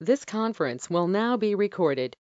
This conference will now be recorded.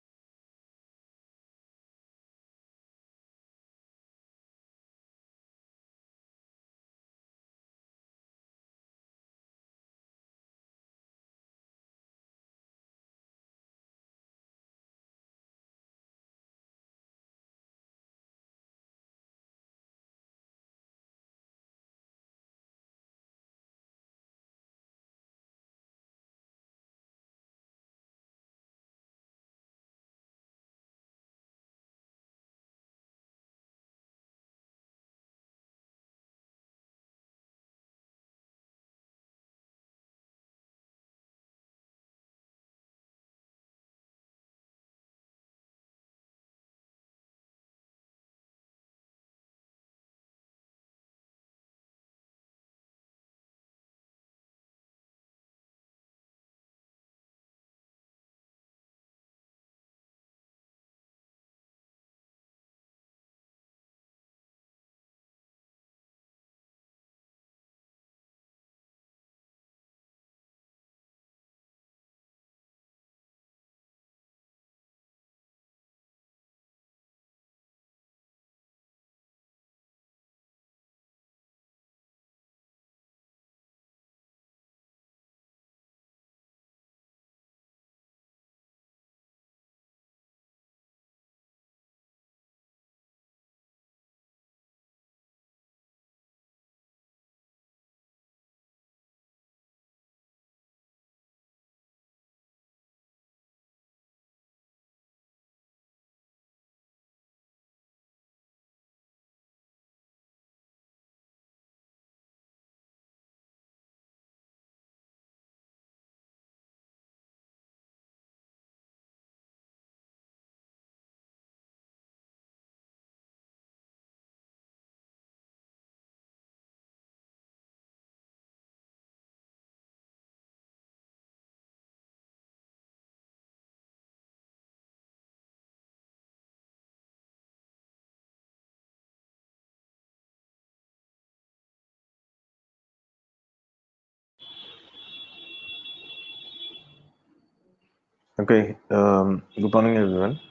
Okay, good morning everyone.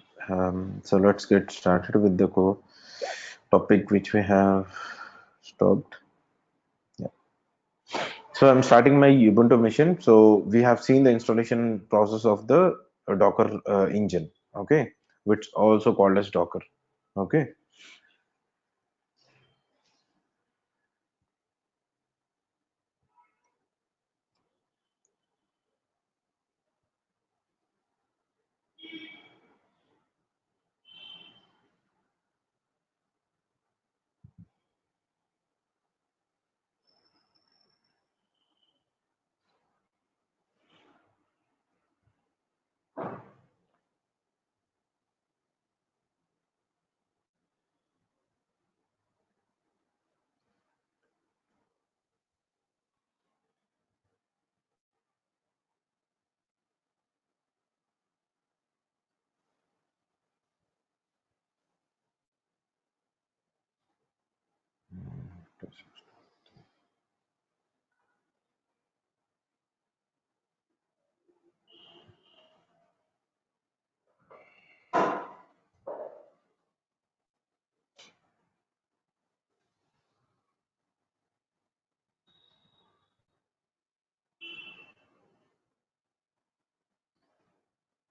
So let's get started with the core topic which we have stopped. Yeah. So I'm starting my Ubuntu mission. So we have seen the installation process of the Docker engine, okay, which also called as Docker. Okay.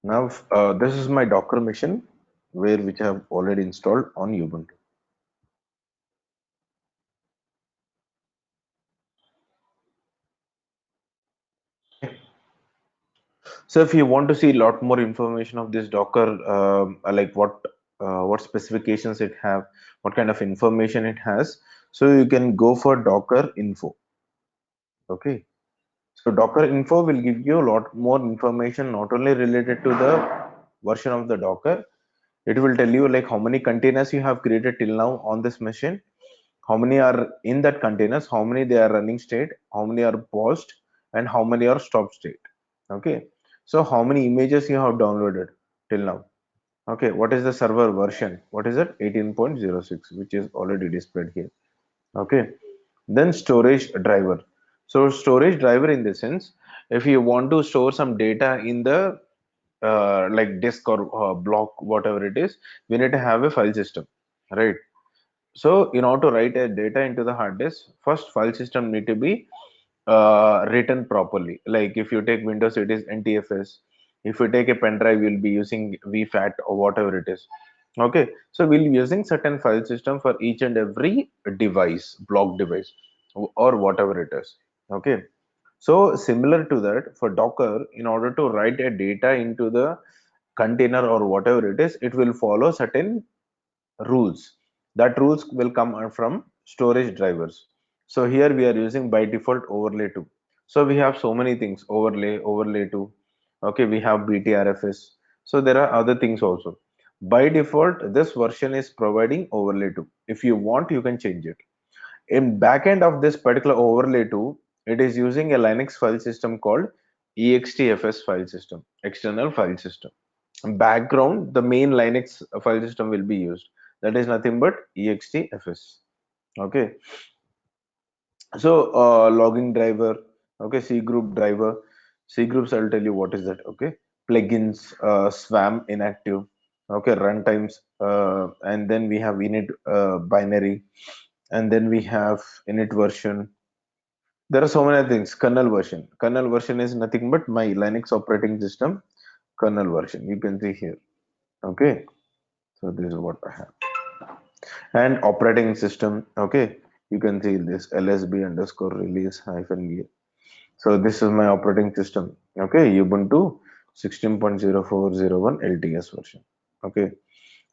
Now this is my Docker mission where which I have already installed on Ubuntu. So if you want to see a lot more information of this Docker, like what specifications it have, what kind of information it has, so you can go for Docker info. Okay. So Docker info will give you a lot more information, not only related to the version of the Docker. It will tell you like how many containers you have created till now on this machine, how many are in that containers, how many they are running state, how many are paused, and how many are stop state. Okay. So how many images you have downloaded till now. Okay, what is the server version? What is it? 18.06, which is already displayed here. Okay, then storage driver. So storage driver in the sense If you want to store some data in the like disk or block, whatever it is, we need to have a file system, right? So in order to write a data into the hard disk, first file system need to be written properly. Like if you take Windows, it is NTFS. If you take a pen drive, you'll be using VFAT or whatever it is. Okay, so we'll be using certain file system for each and every device, block device, or whatever it is. Okay, so similar to that, for Docker, in order to write a data into the container or whatever it is, it will follow certain rules. That rules will come from storage drivers. So here we are using by default overlay 2. So we have so many things, overlay 2. Okay, we have BTRFS. So there are other things also. By default, this version is providing overlay 2. If you want, you can change it. In backend of this particular overlay 2, it is using a Linux file system called EXTFS file system, external file system. Background, the main Linux file system will be used. That is nothing but EXTFS. Okay, so logging driver, okay, C group driver, C groups. I'll tell you what is that. Okay, plugins, SWAM inactive. Okay, runtimes, and then we have init binary, and then we have init version. There are so many things. Kernel version. Kernel version is nothing but my Linux operating system kernel version. You can see here. Okay, so this is what I have. And operating system, okay, you can see this lsb underscore release hyphen v. So this is my operating system, okay, Ubuntu 16.0401 LTS version, okay,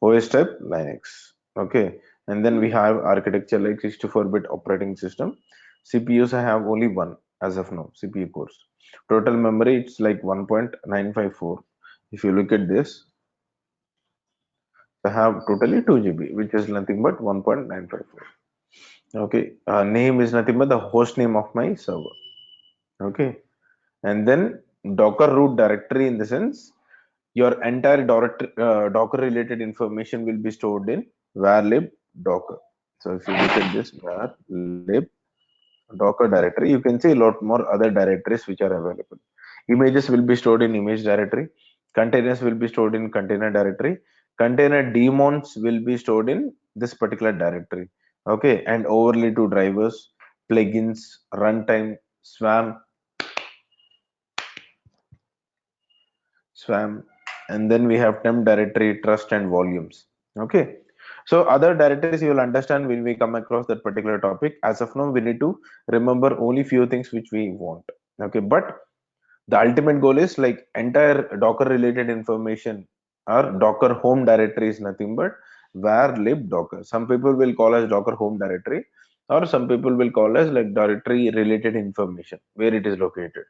OS type Linux, okay, and then we have architecture like 64-bit operating system. CPUs I have only one as of now, CPU cores. Total memory it's like 1.954. If you look at this, I have totally 2 GB, which is nothing but 1.954. Okay, name is nothing but the host name of my server. Okay, and then Docker root directory, in the sense your entire Docker related information will be stored in varlib Docker. So if you look at this varlib Docker directory, you can see a lot more other directories which are available. Images will be stored in image directory. Containers will be stored in container directory. Container daemons will be stored in this particular directory. Okay, and overlay to drivers, plugins, runtime, swam, and then we have temp directory, trust, and volumes. Okay, so other directories you will understand when we come across that particular topic. As of now, we need to remember only few things which we want. Okay, but the ultimate goal is like entire Docker related information or Docker home directory is nothing but var lib Docker. Some people will call as Docker home directory, or some people will call as like directory related information where it is located.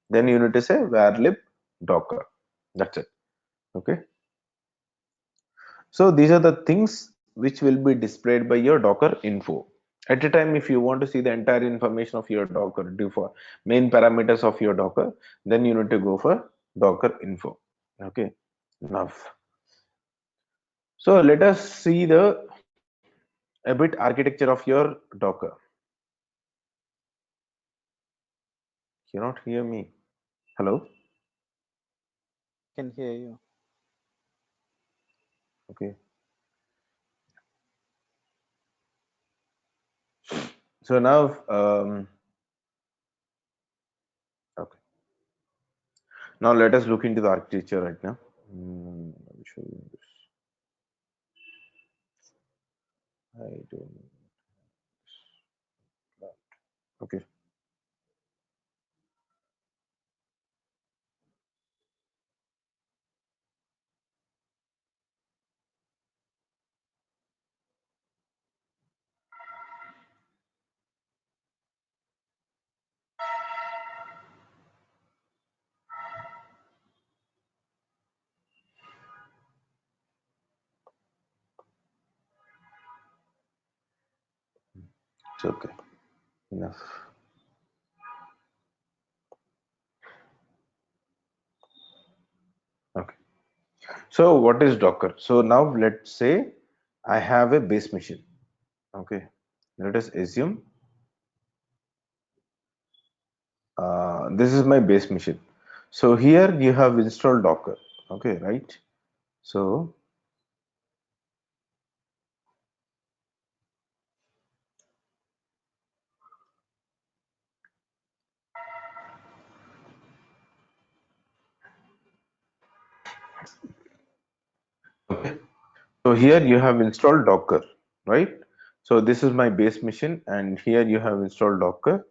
Then you need to say var lib Docker. That's it. Okay. So these are the things which will be displayed by your Docker info. At a time, if you want to see the entire information of your Docker, do for main parameters of your Docker, then you need to go for Docker info. Okay. Enough. So let us see the a bit architecture of your Docker. Cannot hear me. Hello. Can hear you. Okay. So now, okay. Now let us look into the architecture right now. Let me show you this. I don't. Okay. It's okay. Enough. Okay. So what is Docker? So now let's say I have a base machine. Okay. Let us assume this is my base machine. So here you have installed Docker. Okay, right? So okay. So here you have installed Docker, right? So this is my base machine, and here you have installed Docker.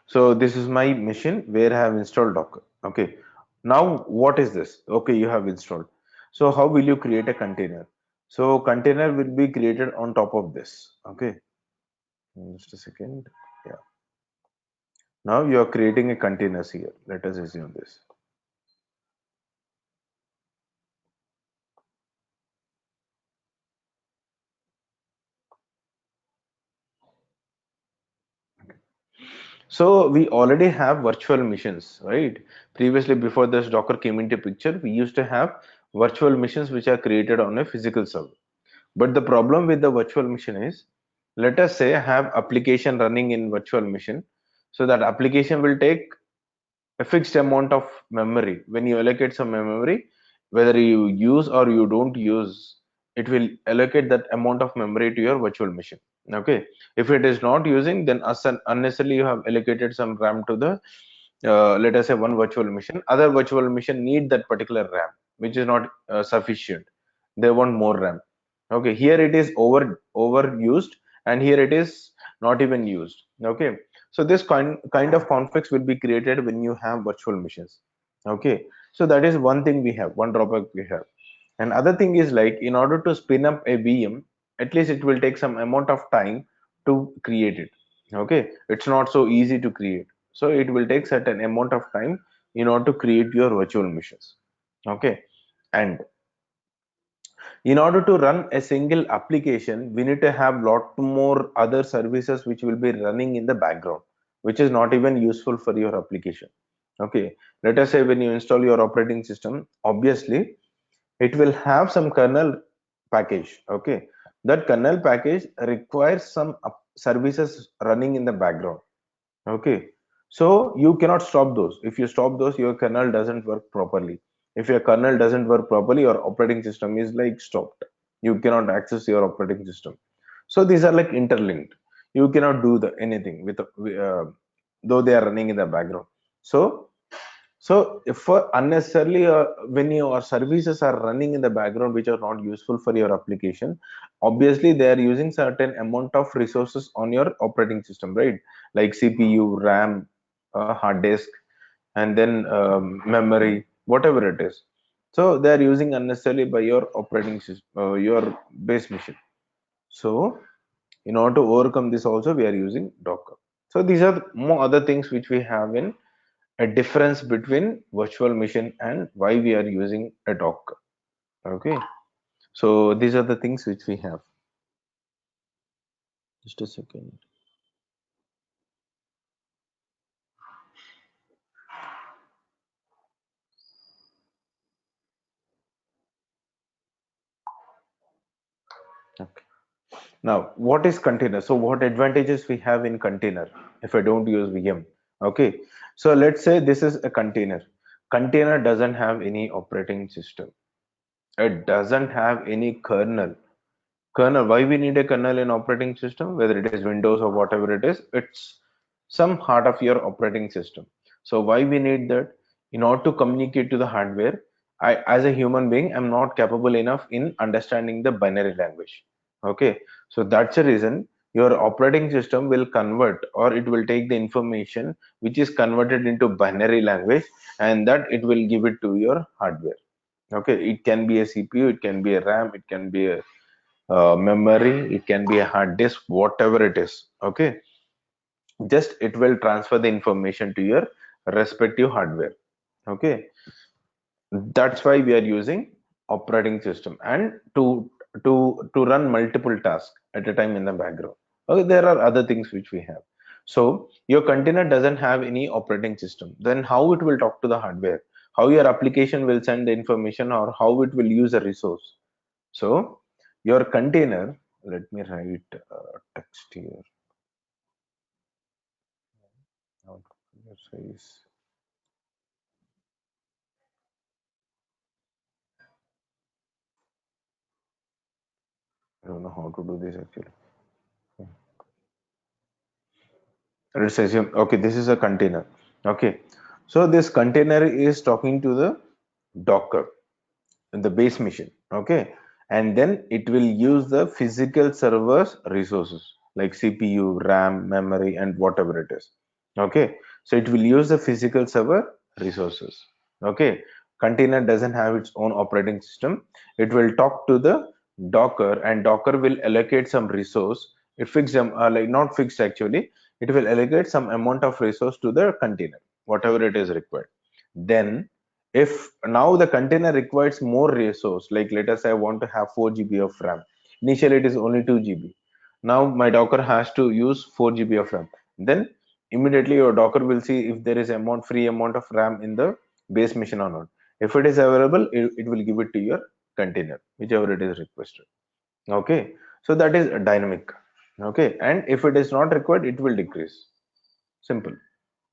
So this is my machine where I have installed Docker. Okay. Now what is this? Okay, you have installed. So how will you create a container? So container will be created on top of this. Okay. Just a second. Yeah. Now you are creating a containers here. Let us assume this. So we already have virtual machines, right? Previously, before this Docker came into picture, we used to have virtual machines which are created on a physical server. But the problem with the virtual machine is, let us say I have application running in virtual machine. So that application will take a fixed amount of memory. When you allocate some memory, whether you use or you don't use, it will allocate that amount of memory to your virtual machine. Okay. If it is not using, then unnecessarily you have allocated some RAM to the let us say one virtual machine. Other virtual machine need that particular RAM, which is not sufficient. They want more RAM. Okay, here it is overused, and here it is not even used. Okay, so this kind of conflicts will be created when you have virtual machines. Okay, so that is one thing we have, one drawback we have. And other thing is, like, in order to spin up a VM, at least it will take some amount of time to create it. Okay, it's not so easy to create, so it will take certain amount of time in order to create your virtual machines. Okay, and in order to run a single application, we need to have lot more other services which will be running in the background, which is not even useful for your application. Okay, let us say when you install your operating system, obviously it will have some kernel package. Okay, that kernel package requires some services running in the background. Okay, so you cannot stop those. If you stop those, your kernel doesn't work properly. If your kernel doesn't work properly, your operating system is like stopped. You cannot access your operating system. So these are like interlinked. You cannot do anything with though they are running in the background. So if for unnecessarily when your services are running in the background which are not useful for your application, obviously they are using certain amount of resources on your operating system, right? Like CPU, RAM, hard disk, and then memory, whatever it is. So they are using unnecessarily by your operating system, your base machine. So in order to overcome this also we are using Docker. So these are more other things which we have in a difference between virtual machine and why we are using a Docker. Okay, so these are the things which we have. Just a second. Okay. Now, what is container? So what advantages we have in container if I don't use VM? Okay, so let's say this is a container. Container doesn't have any operating system. It doesn't have any kernel. Why we need a kernel in operating system, whether it is Windows or whatever it is, it's some heart of your operating system. So why we need that? In order to communicate to the hardware, I as a human being am not capable enough in understanding the binary language. Okay, so that's the reason your operating system will convert, or it will take the information which is converted into binary language, and that it will give it to your hardware. Okay, it can be a CPU, it can be a RAM, it can be a memory, it can be a hard disk, whatever it is. Okay, just it will transfer the information to your respective hardware. Okay, that's why we are using operating system, and to run multiple tasks at a time in the background. Okay, there are other things which we have. So your container doesn't have any operating system, then how it will talk to the hardware, how your application will send the information, or how it will use a resource. So your container, let me write text here. Now, size. I don't know how to do this actually. Let's assume, okay, this is a container. Okay, so this container is talking to the Docker in the base machine. Okay, and then it will use the physical server's resources like CPU, RAM, memory, and whatever it is. Okay, so it will use the physical server resources. Okay, container doesn't have its own operating system. It will talk to the Docker, and Docker will allocate some resource. It fix them, like not fixed actually. It will allocate some amount of resource to the container, whatever it is required. Then if now the container requires more resource, like let us say I want to have 4 GB of RAM. Initially it is only 2 GB. Now my Docker has to use 4 GB of RAM. Then immediately your Docker will see if there is free amount of RAM in the base machine or not. If it is available, it will give it to your container, whichever it is requested. Okay, so that is dynamic. Okay, and if it is not required, it will decrease. Simple.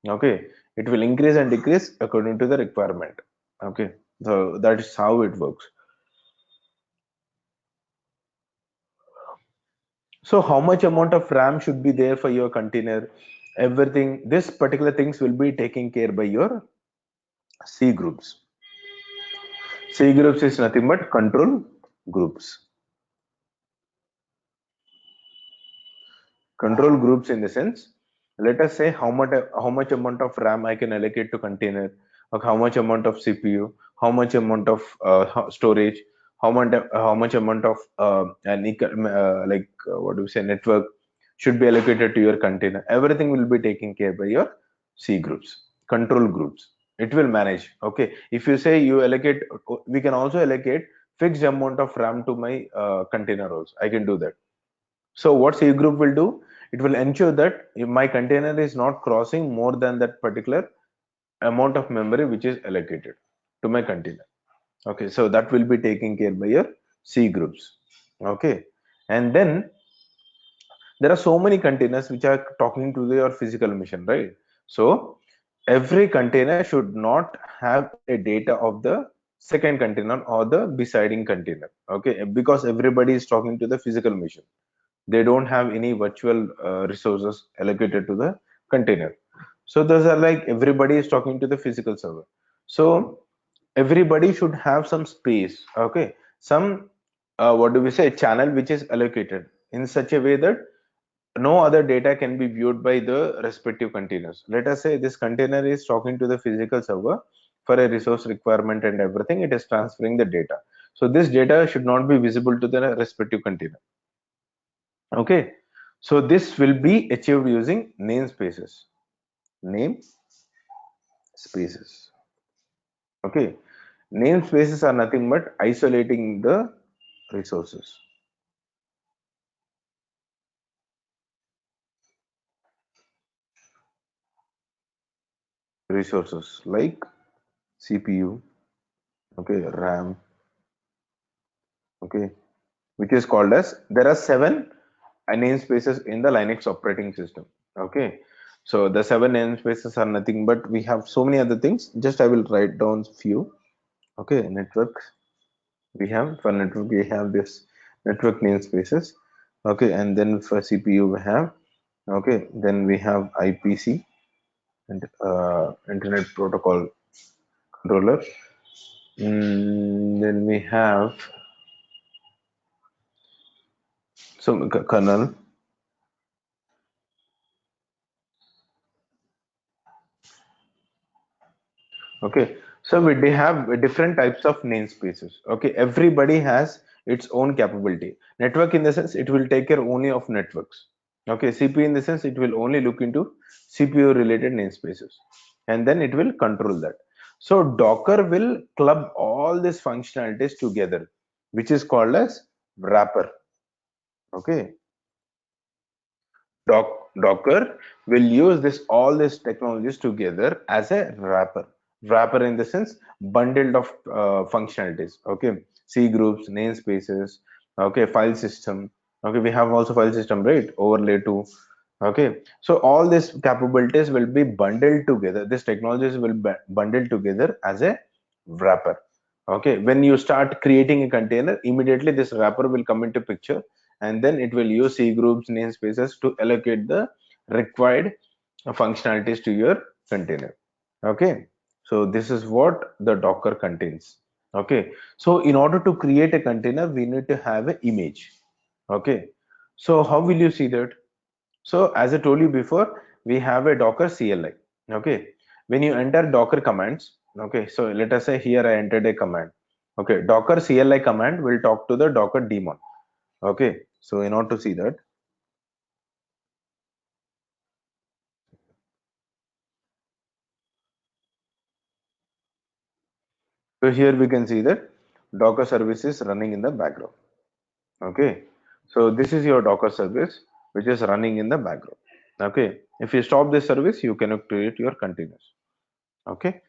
Okay, it will increase and decrease according to the requirement. Okay, so that is how it works. So how much amount of RAM should be there for your container? Everything, this particular things will be taken care by your C groups. C groups is nothing but control groups. Control groups in the sense, let us say how much amount of RAM I can allocate to container, or how much amount of CPU, how much amount of storage, how much amount of what do we say, network should be allocated to your container. Everything will be taken care by your C groups, control groups. It will manage. Okay, if you say you allocate, we can also allocate fixed amount of RAM to my container also. I can do that. So what C group will do, it will ensure that if my container is not crossing more than that particular amount of memory which is allocated to my container. Okay, so that will be taken care by your C groups. Okay, and then there are so many containers which are talking to your physical machine, right? So every container should not have a data of the second container or the besiding container. Okay, because everybody is talking to the physical machine. They don't have any virtual resources allocated to the container. So those are like everybody is talking to the physical server. So everybody should have some space. Okay, some what do we say, channel which is allocated in such a way that no other data can be viewed by the respective containers. Let us say this container is talking to the physical server for a resource requirement and everything. It is transferring the data. So this data should not be visible to the respective container. Okay, so this will be achieved using namespaces. Namespaces. Okay, namespaces are nothing but isolating the resources. Resources like CPU, okay, RAM, okay, which is called as, there are 7 namespaces in the Linux operating system. Okay, so the 7 namespaces are nothing but, we have so many other things. Just I will write down few. Okay, network. We have for network, we have this network namespaces. Okay, and then for CPU we have, okay, then we have IPC and Internet Protocol Controller. Then we have some kernel. Okay, so we have different types of namespaces. Okay, everybody has its own capability. Network in the sense, it will take care only of networks. Okay, CPU in the sense, it will only look into CPU related namespaces, and then it will control that. So Docker will club all these functionalities together, which is called as wrapper. Okay, Docker will use this all these technologies together as a wrapper. Wrapper in the sense, bundled of functionalities. Okay, C groups, namespaces, okay, file system, Okay, we have also file system, right? Overlay to. Okay, so all these capabilities will be bundled together. These technologies will be bundled together as a wrapper. Okay, when you start creating a container, immediately this wrapper will come into picture, and then it will use C groups namespaces to allocate the required functionalities to your container. Okay, so this is what the Docker contains. Okay, so in order to create a container, we need to have an image. Okay, so how will you see that? So as I told you before, we have a Docker CLI. Okay, when you enter Docker commands, okay, so let us say here I entered a command. Okay, Docker CLI command will talk to the Docker daemon. Okay, so in order to see that, so here we can see that Docker service is running in the background. Okay, so this is your Docker service which is running in the background. Okay, if you stop this service, you cannot create your containers. Okay,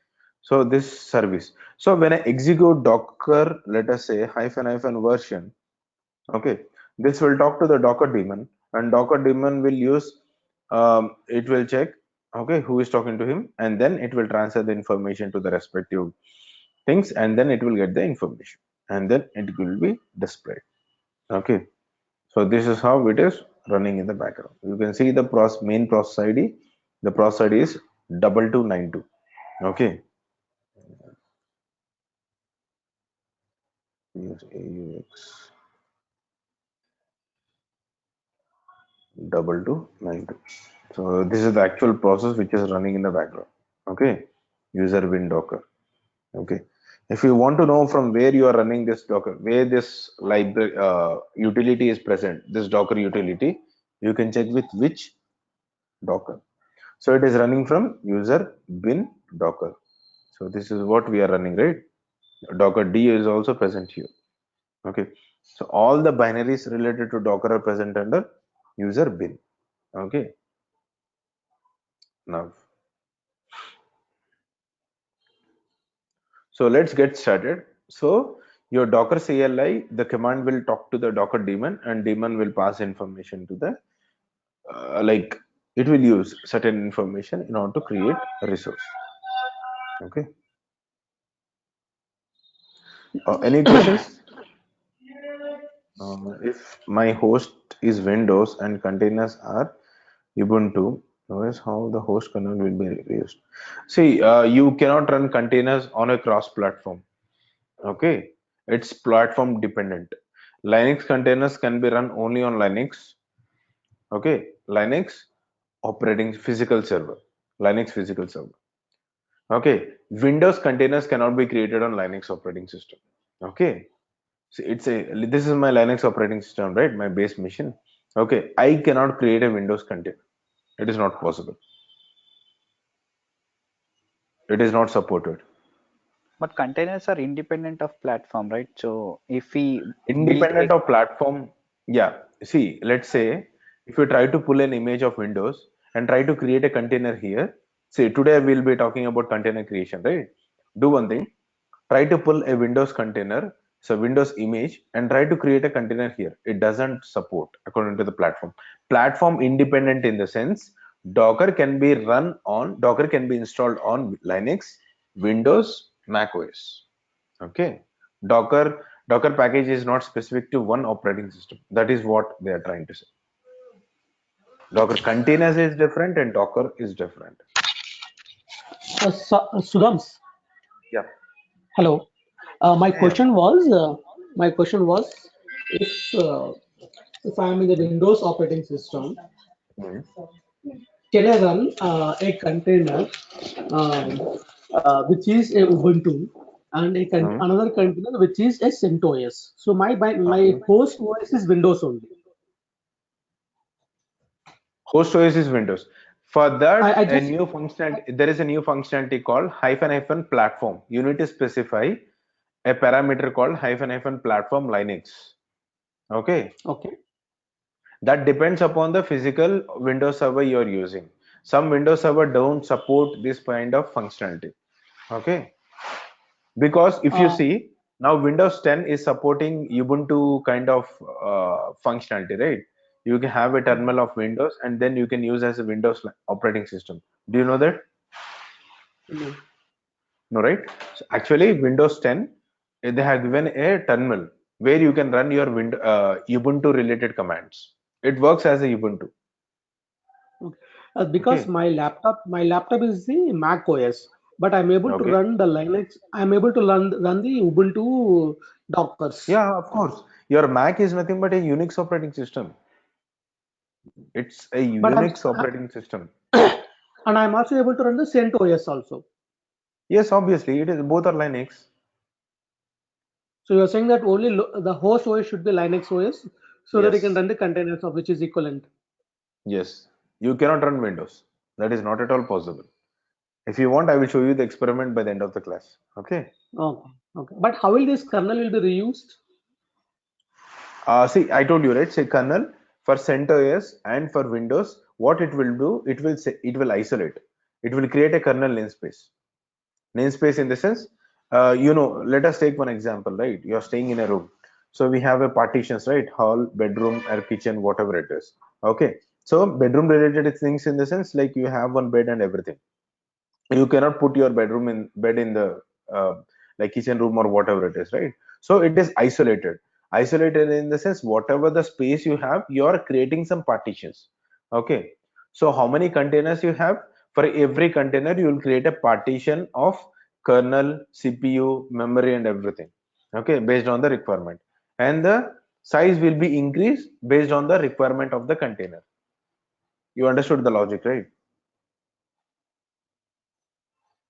so this service, so when I execute Docker, let us say hyphen version, okay, this will talk to the Docker daemon, and Docker daemon will use, it will check, okay, who is talking to him, and then it will transfer the information to the respective things, and then it will get the information, and then it will be displayed. Okay, so this is how it is running in the background. You can see the main process ID. The process ID is 2292. Okay. Use AUX 2292. So this is the actual process which is running in the background. Okay. User win Docker. Okay. If you want to know from where you are running this Docker, where this library utility is present, this Docker utility, you can check with which Docker. So it is running from user bin Docker. So this is what we are running, right? Docker D is also present here. Okay. So all the binaries related to Docker are present under user bin. Okay. Now, so let's get started. So your Docker CLI, the command will talk to the Docker daemon, and daemon will pass information to the, like, it will use certain information in order to create a resource. Okay. Any questions? If my host is Windows and containers are Ubuntu, notice how the host kernel will be used. See, you cannot run containers on a cross-platform. Okay, it's platform dependent. Linux containers can be run only on Linux. Okay, Linux operating physical server, Linux physical server. Okay, Windows containers cannot be created on Linux operating system. Okay, so this is my Linux operating system, right? My base machine. Okay, I cannot create a Windows container. It is not possible. It is not supported. But containers are independent of platform, right? So if we build Independent a of platform, yeah. See, let's say if you try to pull an image of Windows and try to create a container here. See, today we'll be talking about container creation, right? Do one thing, try to pull a Windows container, so Windows image, and try to create a container here. It doesn't support according to the platform. Platform independent in the sense Docker can be installed on Linux, Windows, Mac OS. Okay, Docker package is not specific to one operating system. That is what they are trying to say. Docker containers is different and Docker is different. Sudhams, Yeah. hello. My Yeah. question was, if uh, if I am in the Windows operating system, Mhm. can I run a container um, which is a Ubuntu and Mhm. another container which is a CentOS? So my Mhm. host OS is Windows only. Host OS is Windows. For I, that, I just there is a new functionality called hyphen platform. You need to specify a parameter called hyphen platform Linux. Okay, okay. that depends upon the physical Windows server you are using. Some Windows server don't support this kind of functionality. Okay, because if you Uh, see Now Windows 10 is supporting Ubuntu kind of functionality, right? You can have a terminal of Windows and then you can use as a Windows operating system. Do you know that? No. No, right? So actually Windows 10, they have given a terminal where you can run your Ubuntu related commands. It works as a Ubuntu. Okay. Because Okay. my laptop is the Mac OS, but I'm able to Okay. run the Linux. I'm able to run the Ubuntu Dockers. Yeah, of course. Your Mac is nothing but a Unix operating system. It's a But I'm Unix operating system. and I'm also able to run the CentOS also. Yes, obviously, it is both are Linux. So you're saying that only the host OS should be Linux OS, so that you can Yes, run the containers of which is equivalent. yes. You cannot run Windows. That is not at all possible. If you want, I will show you the experiment by the end of the class. Okay. Okay. Okay. But how will this kernel will be reused? See, I told you, right? Say kernel for CentOS and for Windows, what it will do, it will isolate. It will create a kernel namespace. Namespace in the sense, let us take one example, right? You're staying in a room. So we have a partitions, right? Hall, bedroom, or kitchen, whatever it is. Okay. So bedroom related things in the sense like you have one bed and everything. You cannot put your bed in the uh, like kitchen room or whatever it is, right? So it is isolated in the sense whatever the space you have, you are creating some partitions. Okay, so how many containers you have? For every container you will create a partition of kernel, CPU, memory and everything. Okay, based on the requirement, and the size will be increased based on the requirement of the container. You understood the logic, right?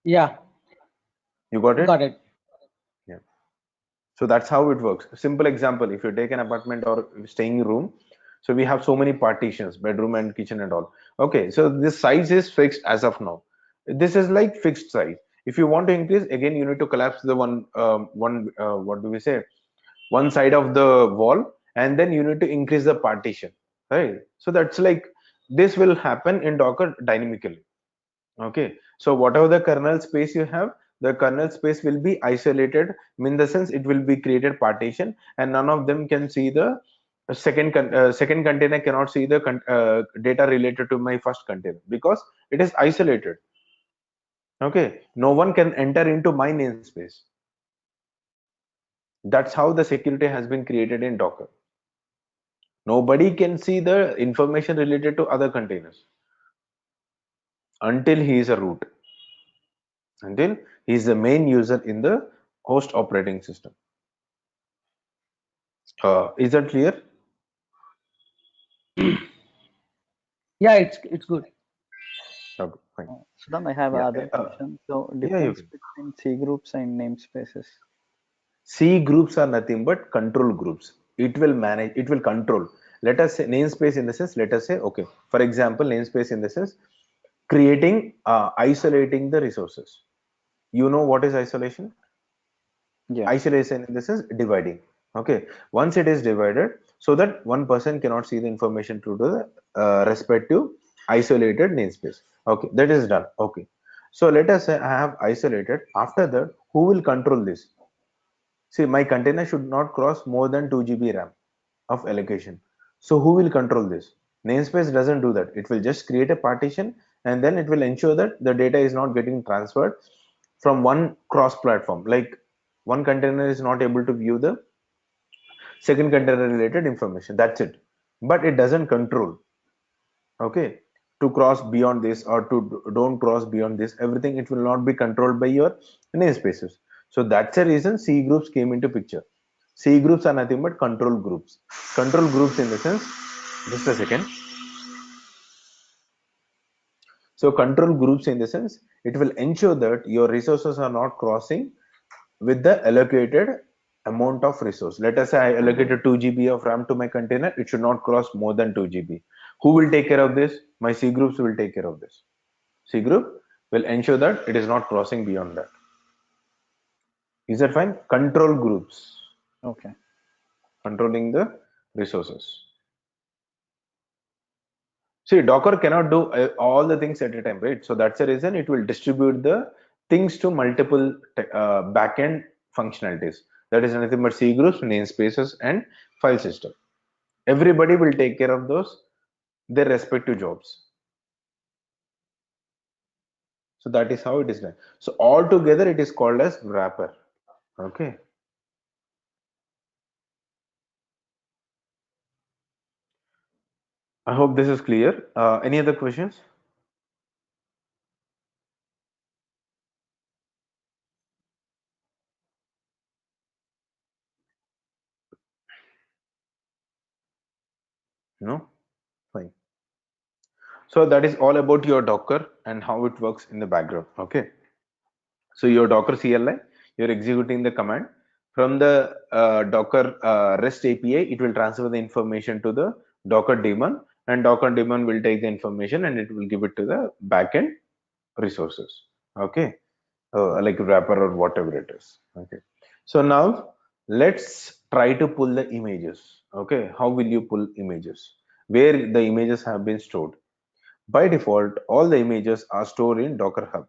Yeah, You got it? got it. Yeah. So that's how it works. Simple example, if you take an apartment or staying room, so we have so many partitions, bedroom and kitchen and all. Okay, so this size is fixed as of now. This is like fixed size. If you want to increase, again you need to collapse the what do we say, one side of the wall, and then you need to increase the partition, right? So that's like, this will happen in Docker dynamically. Okay, so whatever the kernel space you have, the kernel space will be isolated, in the sense it will be created partition, and none of them can see the second container cannot see the data related to my first container because it is isolated. Okay, no one can enter into my namespace. That's how the security has been created in Docker. Nobody can see the information related to other containers until he is a root, until he is the main user in the host operating system. Is that clear? Yeah, it's good. Okay, fine. Sudham, I have Yeah, other question. So yeah, you difference can. between C groups and namespaces. C groups are nothing but control groups. It will manage, it will control. Let us say namespace in the sense, let us say, okay, for example, namespace in the sense, creating, isolating the resources. You know what is isolation? Yeah. Isolation in the sense dividing. Okay, once it is divided, so that one person cannot see the information to the respective isolated namespace. Okay, that is done. Okay, so let us say I have isolated. After that, who will control this? See, my container should not cross more than 2 GB RAM of allocation. So who will control this? Namespace doesn't do that. It will just create a partition, and then it will ensure that the data is not getting transferred from one cross platform. Like one container is not able to view the second container related information. That's it. But it doesn't control. Okay. To cross beyond this or to don't cross beyond this, everything, it will not be controlled by your namespaces. So that's the reason C groups came into picture. C groups are nothing but control groups. Control groups in the sense, just a second. So control groups in the sense, it will ensure that your resources are not crossing with the allocated amount of resource. Let us say I allocated 2 GB of RAM to my container, it should not cross more than 2 GB. Who will take care of this? My C groups will take care of this. C group will ensure that it is not crossing beyond that. Is that fine? Control groups, Okay. controlling the resources. See, Docker cannot do all the things at a time, right? So that's the reason it will distribute the things to multiple backend functionalities. That is nothing but C groups, namespaces, and file system. Everybody will take care of those their respective jobs. So that is how it is done. So altogether it is called as wrapper. Okay. I hope this is clear. Any other questions? No? Fine. So that is all about your Docker and how it works in the background. Okay. So your Docker CLI, you're executing the command from the Docker REST API. It will transfer the information to the Docker daemon, and Docker daemon will take the information and it will give it to the backend resources. Okay, like wrapper or whatever it is. Okay. So now let's try to pull the images. Okay, how will you pull images? Where the images have been stored? By default, all the images are stored in Docker Hub.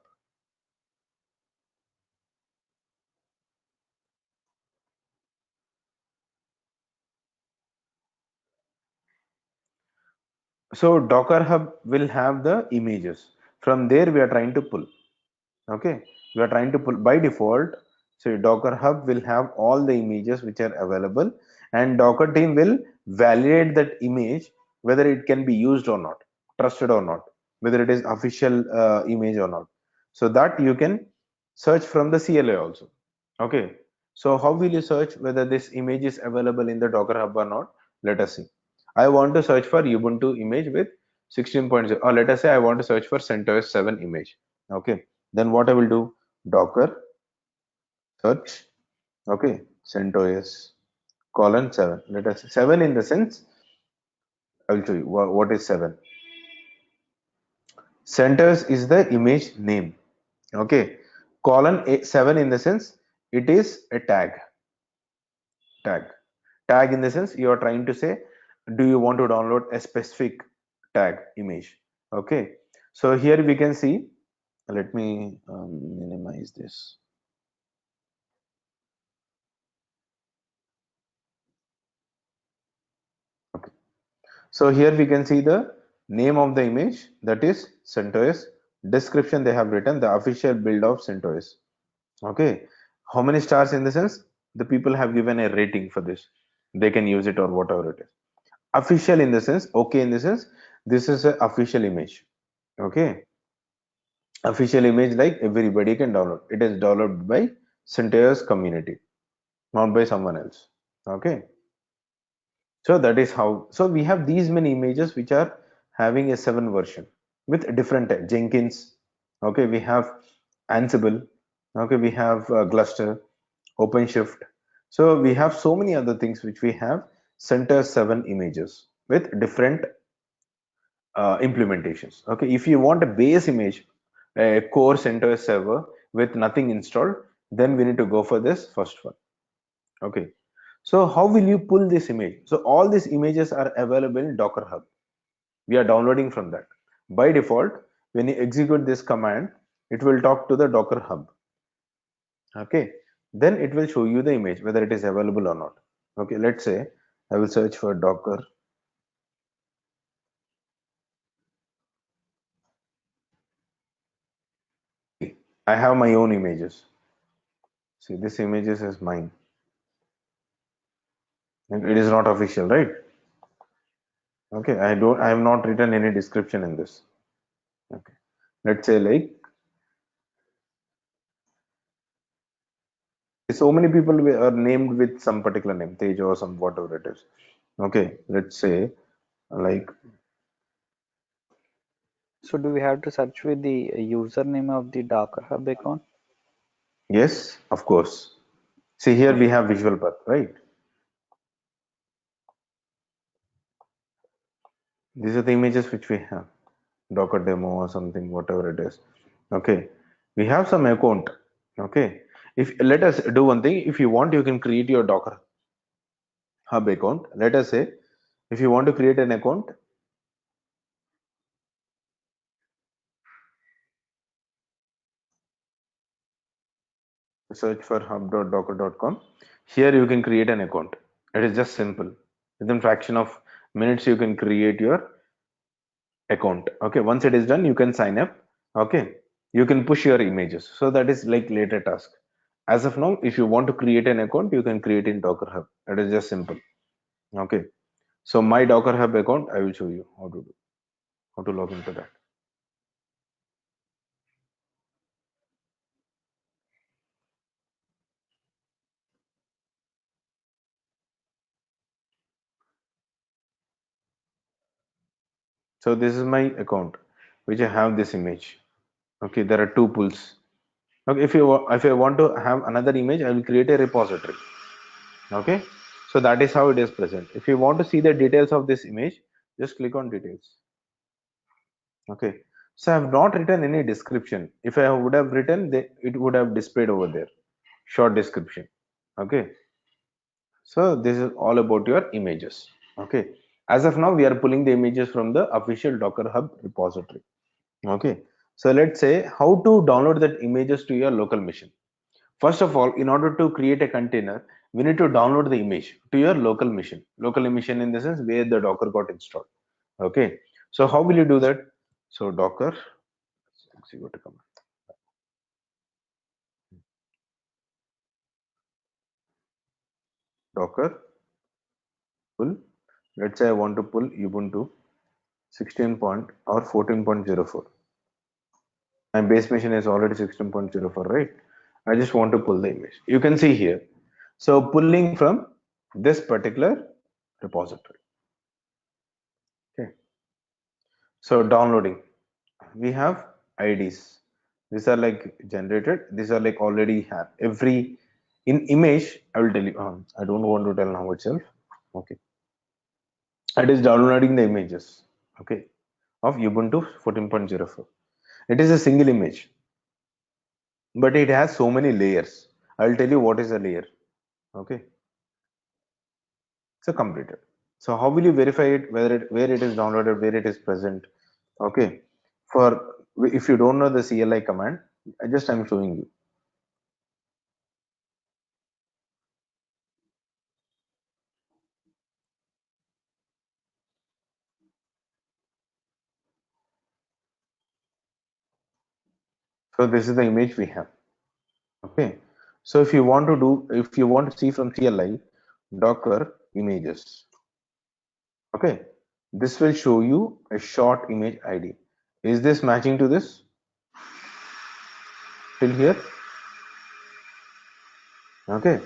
So Docker Hub will have the images. From there, we are trying to pull. Okay, we are trying to pull by default. So Docker Hub will have all the images which are available, and Docker team will validate that image whether it can be used or not, trusted or not, whether it is official image or not. So that you can search from the CLI also. Okay, so how will you search whether this image is available in the Docker Hub or not? Let us see. I want to search for Ubuntu image with 16.0, or let us say I want to search for CentOS 7 image. Okay, then what I will do? Docker search. Okay, CentOS colon 7. Let us 7 in the sense, I will show you what is 7. CentOS is the image name. Okay, colon 7 in the sense it is a tag. Tag in the sense you are trying to say, do you want to download a specific tag image? Okay, so here we can see. Let me minimize this. Okay. So here we can see the name of the image, that is CentOS. Description they have written the official build of CentOS. Okay, how many stars in the sense the people have given a rating for this. They can use it or whatever it is. Official in the sense, okay, in the sense this is an official image. Okay, official image like everybody can download. It is downloaded by CentOS community, not by someone else. Okay. So that is how. So we have these many images which are having a 7 version with different type. Jenkins. Okay, we have Ansible. Okay, we have Gluster, OpenShift. So we have so many other things which we have center 7 images with different implementations. Okay, if you want a base image, a core CentOS server with nothing installed, then we need to go for this first one. Okay, so how will you pull this image? So all these images are available in Docker Hub. We are downloading from that. By default, when you execute this command, it will talk to the Docker Hub. Okay, then it will show you the image whether it is available or not. Okay, let's say I will search for Docker. I have my own images. See, this images is mine. It is not official, right? Okay, I have not written any description in this. Okay, let's say like so many people are named with some particular name, Teja or some whatever it is. Okay, let's say like So do we have to search with the username of the Docker Hub account? yes, of course. See here we Okay. have visual path, right? These are the images which we have. Docker demo or something, whatever it is. Okay, we have some account. Okay, if let us do one thing, if you want, you can create your Docker Hub account. Let us say if you want to create an account, search for hub.docker.com. Here you can create an account. It is just simple. Within fraction of minutes you can create your account. Okay, once it is done you can sign up. Okay, you can push your images. So that is like later task. As of now, if you want to create an account, you can create in Docker Hub. It is just simple. Okay, so my Docker Hub account, I will show you how to do, how to log into that. So this is my account, which I have this image. Okay, there are two pools. Okay, if I want to have another image, I will create a repository. Okay, so that is how it is present. If you want to see the details of this image, just click on details. Okay, so I have not written any description. If I would have written, it would have displayed over there, short description. Okay, so this is all about your images. Okay, as of now we are pulling the images from the official Docker Hub repository. Okay, so let's say how to download that images to your local machine. First of all, in order to create a container, we need to download the image to your local machine. Local machine in the sense where the Docker got installed. Okay, so how will you do that? So Docker execute a command. Docker pull. Let's say I want to pull Ubuntu 16 point or 14.04. My base machine is already 16.04, right? I just want to pull the image. You can see here. So pulling from this particular repository. Okay. So downloading. We have IDs. These are like generated. These are like already have every in image. I will tell you. I don't want to tell now itself. Okay. It is downloading the images. Okay. Of Ubuntu 14.04. It is a single image, but it has so many layers. I will tell you what is a layer. Okay. So completed. So how will you verify it, whether it where it is downloaded, where it is present? Okay. For if you don't know the CLI command, I'm showing you. So this is the image we have. Okay. So if you want to do, if you want to see from CLI, Docker images. Okay. This will show you a short image ID. Is this matching to this? Till here? Okay.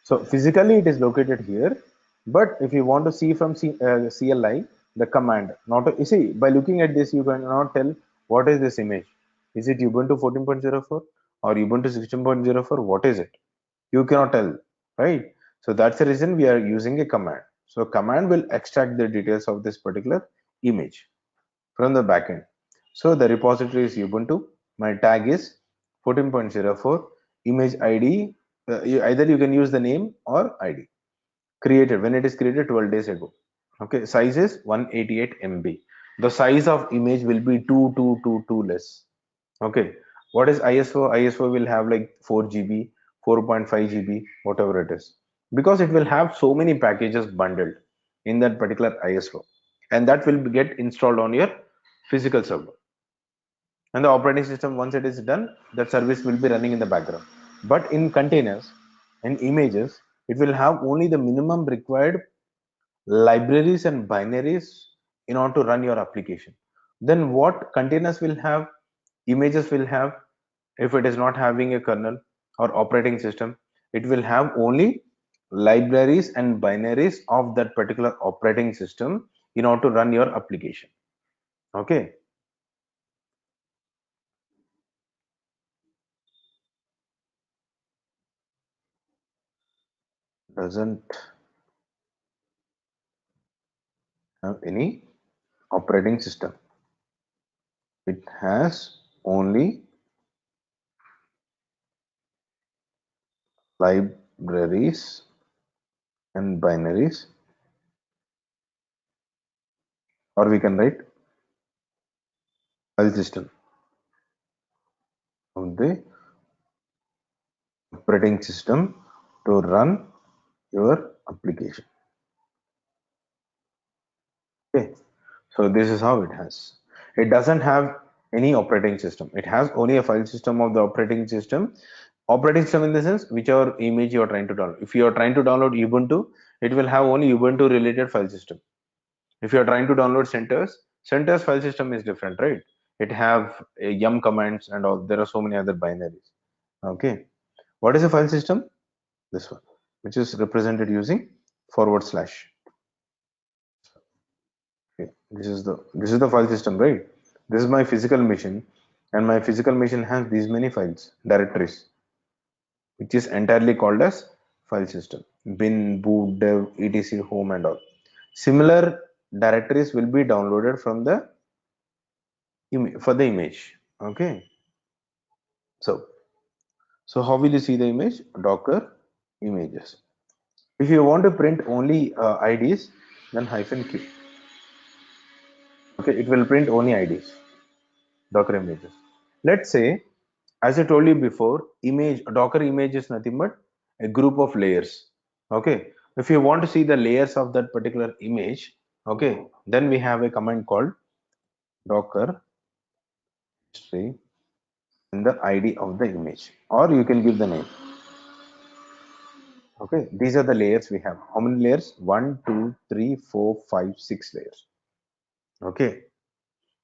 So physically it is located here, but if you want to see from CLI, the command, not you see by looking at this, you cannot tell what is this image. Is it Ubuntu 14.04 or Ubuntu 16.04? What is it? You cannot tell, right? So that's the reason we are using a command. So command will extract the details of this particular image from the backend. So the repository is Ubuntu. My tag is 14.04 image ID. Either you can use the name or ID created when it is created 12 days ago. Okay, size is 188 MB. The size of image will be 2222 less. Okay, what is ISO? ISO will have like 4 GB, 4.5 GB, whatever it is, because it will have so many packages bundled in that particular ISO, and that will get installed on your physical server. And the operating system, once it is done, that service will be running in the background. But in containers and images, it will have only the minimum required libraries and binaries in order to run your application. Then what containers will have, images will have, if it is not having a kernel or operating system, it will have only libraries and binaries of that particular operating system in order to run your application. Okay. Doesn't have any operating system. It has only libraries and binaries, or we can write file system of the operating system to run your application. Okay, so this is how it has. It doesn't have any operating system. It has only a file system of the operating system. Operating system in the sense whichever image you are trying to download. If you are trying to download Ubuntu, it will have only Ubuntu related file system. If you are trying to download CentOS file system is different, right? It have yum commands and all. There are so many other binaries. Okay, what is a file system? This one, which is represented using forward slash. Okay, this is the file system, right? This is my physical machine, and my physical machine has these many files, directories, which is entirely called as file system. Bin, boot, dev, etc, home, and all. Similar directories will be downloaded from the for the image. Okay, so how will you see the image? Docker images. If you want to print only IDs, then -q. Okay, it will print only IDs, Docker images. Let's say, as I told you before, Docker image is nothing but a group of layers. Okay, if you want to see the layers of that particular image, okay, then we have a command called Docker history in the ID of the image, or you can give the name. Okay, these are the layers we have. How many layers? 1, 2, 3, 4, 5, 6 layers. Okay,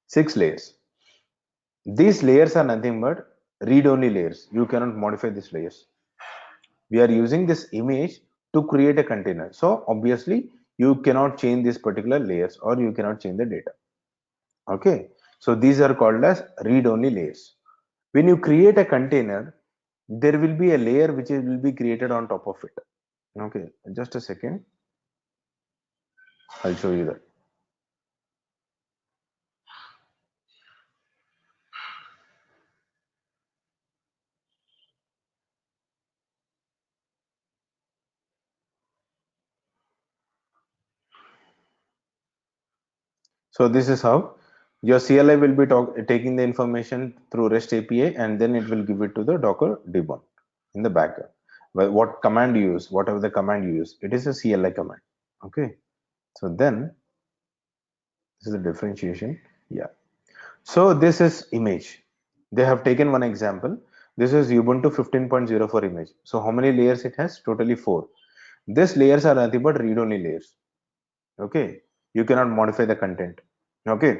6 layers. These layers are nothing but read-only layers. You cannot modify these layers. We are using this image to create a container. So obviously you cannot change these particular layers, or you cannot change the data. Okay, so these are called as read-only layers. When you create a container, there will be a layer which will be created on top of it. Okay, just a second, I'll show you that. So this is how your CLI will be taking the information through REST API, and then it will give it to the Docker daemon in the backend. Well, what command you use, whatever the command you use, it is a CLI command. Okay, so then this is the differentiation. Yeah. So this is image. They have taken one example. This is Ubuntu 15.04 image. So how many layers it has? Totally 4. These layers are nothing but read-only layers. Okay, you cannot modify the content. Okay,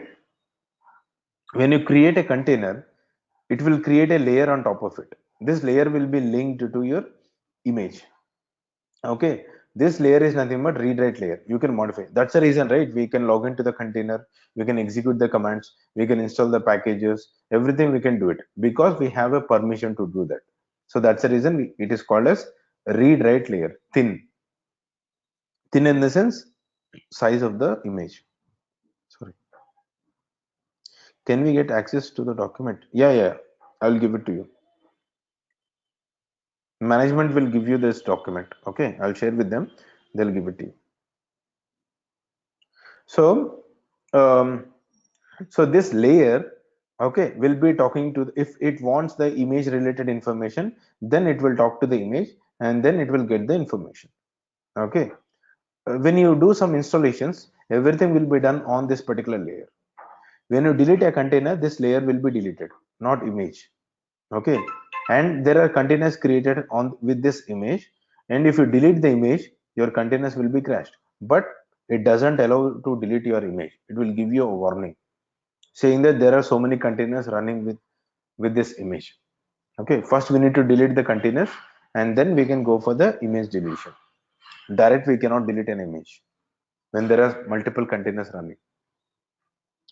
when you create a container, it will create a layer on top of it. This layer will be linked to your image. Okay, this layer is nothing but read write layer. You can modify. That's the reason, right? We can log into the container, we can execute the commands, we can install the packages, everything we can do it because we have a permission to do that. So that's the reason it is called as read write layer. Thin in the sense size of the image. Sorry, can we get access to the document? Yeah, I'll give it to you. Management will give you this document. Okay, I'll share with them, they'll give it to you. So so this layer, okay, will be talking to, if it wants the image related information, then it will talk to the image and then it will get the information. Okay, when you do some installations, everything will be done on this particular layer. When you delete a container, this layer will be deleted, not image. Okay, and there are containers created on with this image, and if you delete the image, your containers will be crashed, but it doesn't allow to delete your image. It will give you a warning saying that there are so many containers running with this image. Okay, first we need to delete the containers and then we can go for the image deletion. Direct we cannot delete an image when there are multiple containers running.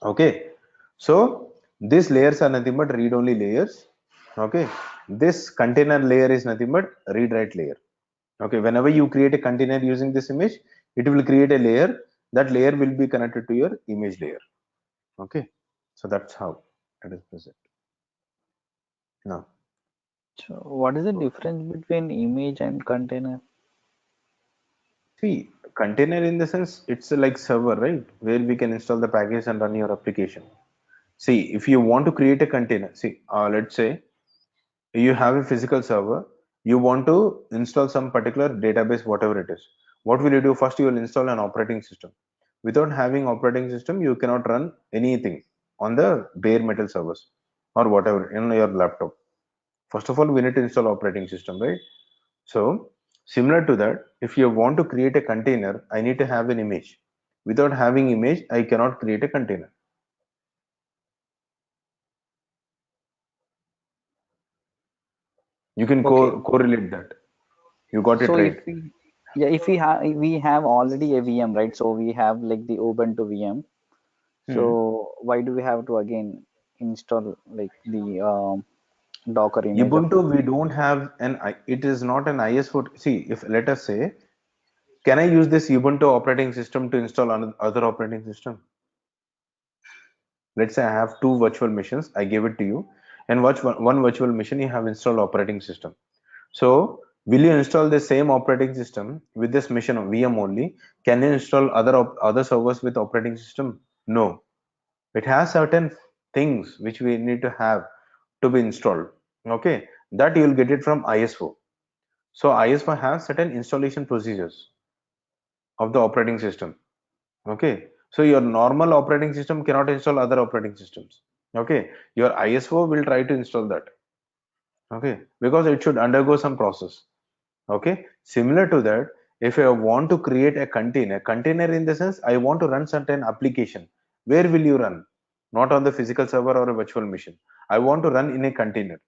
Okay, so these layers are nothing but read only layers. Okay, this container layer is nothing but read write layer. Okay, whenever you create a container using this image, it will create a layer. That layer will be connected to your image layer. Okay, so that's how it is present now. So what is the difference between image and container? See, container in the sense it's like server, right? Where we can install the package and run your application. See, if you want to create a container, see, let's say you have a physical server You want to install some particular database, whatever it is. What will you do? First, you will install an operating system. Without having operating system, you cannot run anything on the bare metal servers or whatever in your laptop. First of all, we need to install operating system, right? So similar to that, if you want to create a container, I need to have an image. Without having image, I cannot create a container. You can Okay. correlate that. You got it So if right. we, yeah, if we have already a VM, right? So we have like the Ubuntu VM. Hmm. So why do we have to again install like the Docker image of Ubuntu, we don't have it is not an IS4. See, if let us say, can I use this Ubuntu operating system to install another operating system? Let's say I have two virtual machines, I gave it to you, and one virtual machine you have installed operating system. So will you install the same operating system with this machine of VM only? Can you install other servers with operating system? No. It has certain things which we need to have to be installed. Okay, that you will get it from ISO. So ISO has certain installation procedures of the operating system. Okay, so your normal operating system cannot install other operating systems. Okay, your ISO will try to install that. Okay, because it should undergo some process. Okay, similar to that, if I want to create a container in the sense I want to run certain application, where will you run? Not on the physical server or a virtual machine. I want to run in a container.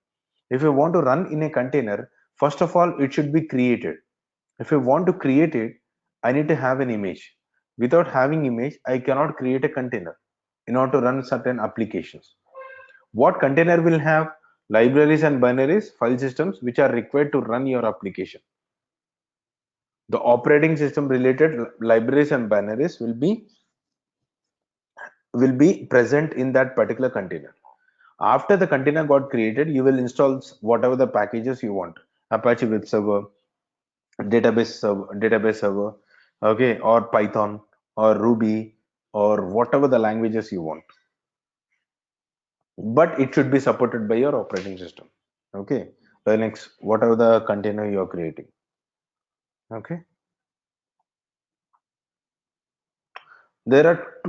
If you want to run in a container, first of all it should be created. If I want to create it, I need to have an image. Without having image, I cannot create a container in order to run certain applications. What container will have? Libraries and binaries, file systems which are required to run your application. The operating system related libraries and binaries will be present in that particular container. After the container got created, you will install whatever the packages you want: Apache Web Server, database server, okay, or Python or Ruby or whatever the languages you want. But it should be supported by your operating system. Okay, Linux, whatever the container you are creating. Okay, there are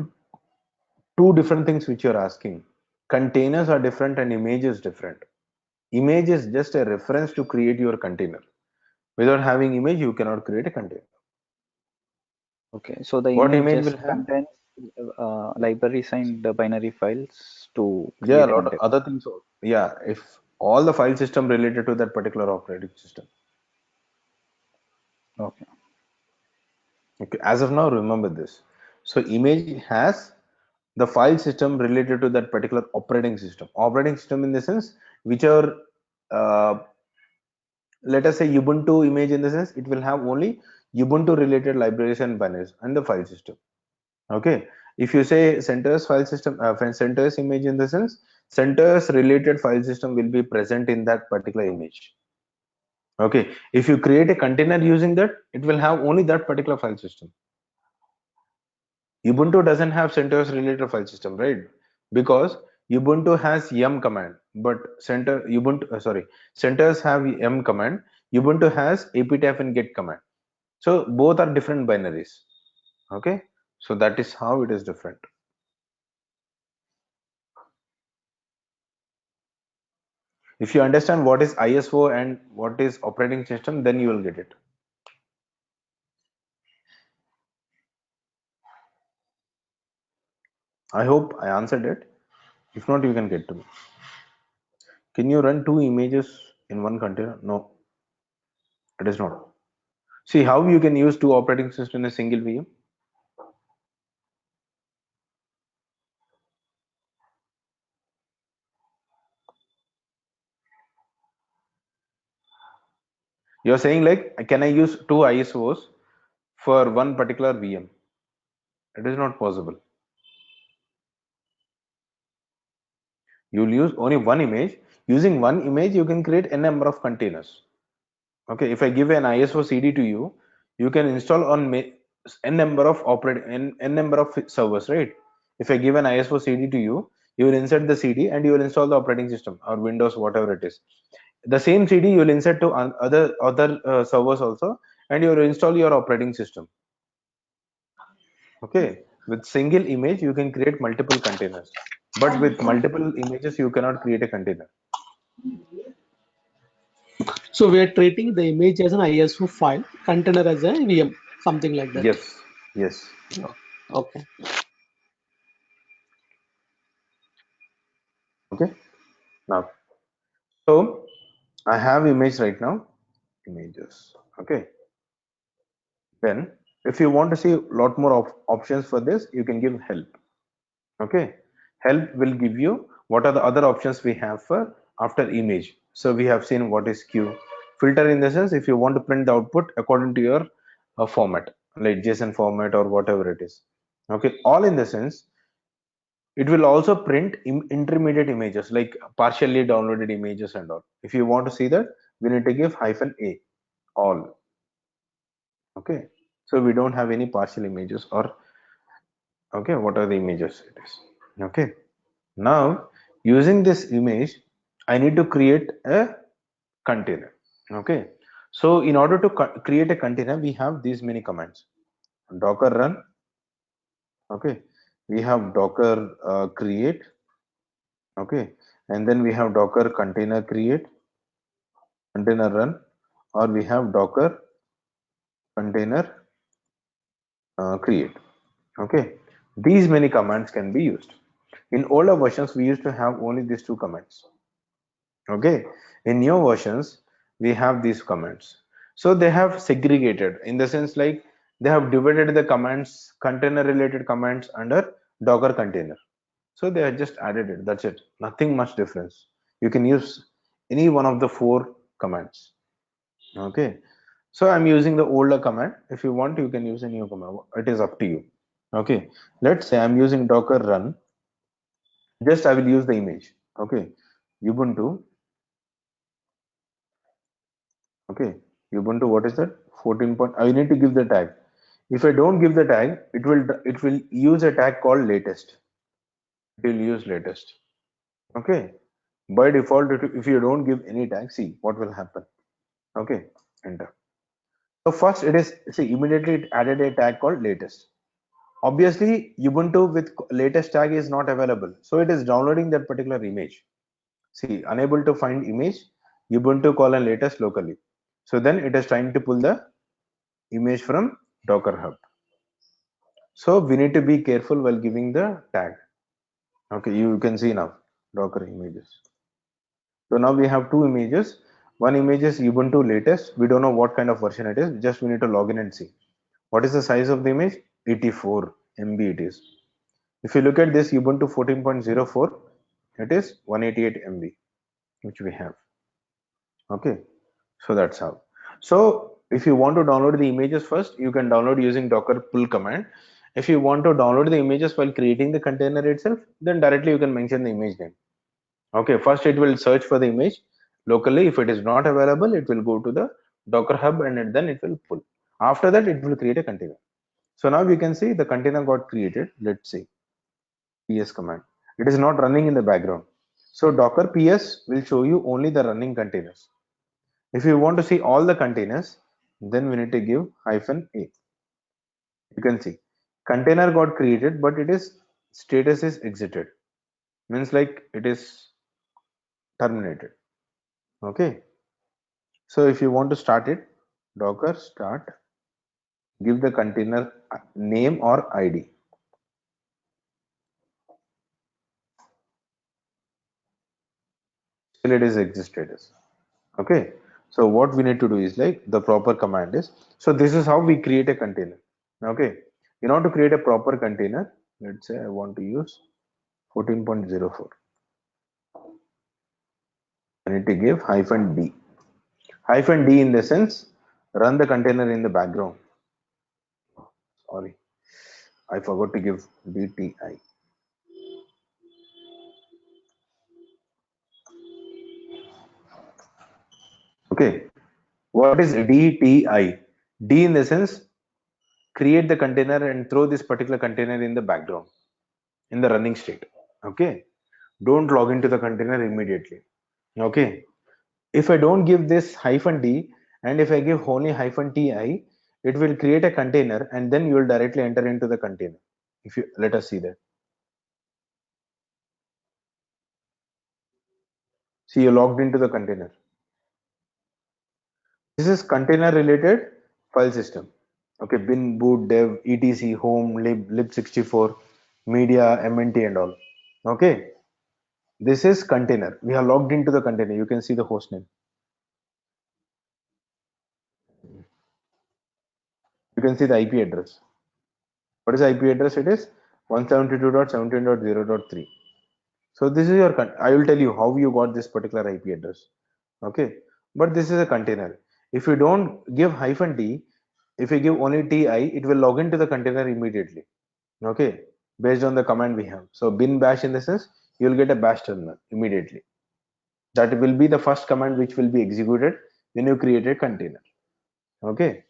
two different things which you are asking. Containers are different and image is different. Image is just a reference to create your container. Without having image, you cannot create a container. Okay, so the What image image just will have? contains libraries and binary files to Yeah, create a a lot of container. other things also. Yeah, if all the file system related to that particular operating system. Okay. Okay, as of now, remember this. So image has the file system related to that particular operating system. Operating system in the sense which are, uh, let us say Ubuntu image, in the sense it will have only Ubuntu related libraries and binaries and the file system. Okay, if you say CentOS file system, CentOS image, in the sense CentOS related file system will be present in that particular image. Okay, if you create a container using that, it will have only that particular file system. Ubuntu doesn't have CentOS related file system, right? Because Ubuntu has yum command, but CentOS have yum command. Ubuntu has aptf and get command. So both are different binaries. Okay, so that is how it is different. If you understand what is ISO and what is operating system, then you will get it. I hope I answered it. If not, you can get to me. Can you run two images in one container? No, it is not. See how you can use two operating systems in a single VM. You're saying like, can I use two ISOs for one particular VM? It is not possible. You'll use only one image. Using one image, you can create n number of containers. Okay, if I give an ISO CD to you, you can install on n number of n number of servers, right? If I give an ISO CD to you, you will insert the CD and you will install the operating system or Windows, whatever it is. the same CD you will insert to other servers also, and you will install your operating system. Okay, with single image you can create multiple containers, but with multiple images you cannot create a container. So we are treating the image as an ISO file, container as a VM, something like that. Yes, yes. Okay. Okay, now, so I have image right now, images. Okay, then if you want to see a lot more options for this, you can give help. Okay, help will give you what are the other options we have for after image. So we have seen what is queue. Filter in the sense if you want to print the output according to your format, like JSON format or whatever it is. Okay, all in the sense it will also print intermediate images like partially downloaded images and all. If you want to see that, we need to give -a all. Okay, so we don't have any partial images or okay, what are the images it is. Okay, now using this image I need to create a container. Okay, so in order to create a container we have these many commands: docker run. Okay, we have docker create. Okay, and then we have docker container create, container run, or we have docker container create. Okay, these many commands can be used. In older versions we used to have only these two commands. Okay, in new versions we have these commands. So they have segregated in the sense like they have divided the commands, container related commands under docker container. So they have just added it, that's it, nothing much difference. You can use any one of the four commands. Okay, so I'm using the older command. If you want you can use a new command, it is up to you. Okay, let's say I'm using docker run, just I will use the image. Okay, Ubuntu. Okay, Ubuntu, what is that? 14 point. I need to give the tag. If I don't give the tag, it will use a tag called latest. It will use latest. Okay. By default, if you don't give any tag, see what will happen. Okay, enter. So first it is see immediately it added a tag called latest. Obviously, Ubuntu with latest tag is not available, so it is downloading that particular image. See, unable to find image, Ubuntu colon latest locally. So then it is trying to pull the image from Docker Hub. So we need to be careful while giving the tag. Okay, you can see now Docker images. So now we have two images. One image is Ubuntu latest. We don't know what kind of version it is. Just we need to log in and see. What is the size of the image? 84 MB it is. If you look at this Ubuntu 14.04, it is 188 MB, which we have. Okay, so that's how. So if you want to download the images first, you can download using docker pull command. If you want to download the images while creating the container itself, then directly you can mention the image name. Okay, first it will search for the image locally. If it is not available, it will go to the Docker Hub and then it will pull. After that, it will create a container. So now we can see the container got created. Let's see ps command. It is not running in the background. So docker ps will show you only the running containers. If you want to see all the containers, then we need to give -a. You can see container got created, but it is status is exited. Means like it is terminated. Okay. So if you want to start it, docker start, give the container name or ID. Still it is exit status. Okay. So what we need to do is like the proper command is, so this is how we create a container. Okay. In order to create a proper container, let's say I want to use 14.04. I need to give -d. -d in the sense run the container in the background. Sorry, I forgot to give DTI. Okay, what is DTI? D in the sense create the container and throw this particular container in the background in the running state. Okay, don't log into the container immediately. Okay, If I don't give this hyphen D and if I give only hyphen TI, it will create a container and then you will directly enter into the container. If you let us see that. See, you logged into the container. This is container related file system. Okay, bin, boot, dev, etc, home, lib64, media, mnt and all. Okay, this is container. We are logged into the container. You can see the host name. You can see the IP address. What is the IP address? It is 172.17.0.3. So this is your, I will tell you how you got this particular IP address. Okay, but this is a container. If you don't give hyphen D, if you give only TI, it will log into the container immediately. Okay, based on the command we have. So bin bash, in the sense, you will get a bash terminal immediately. That will be the first command which will be executed when you create a container. Okay.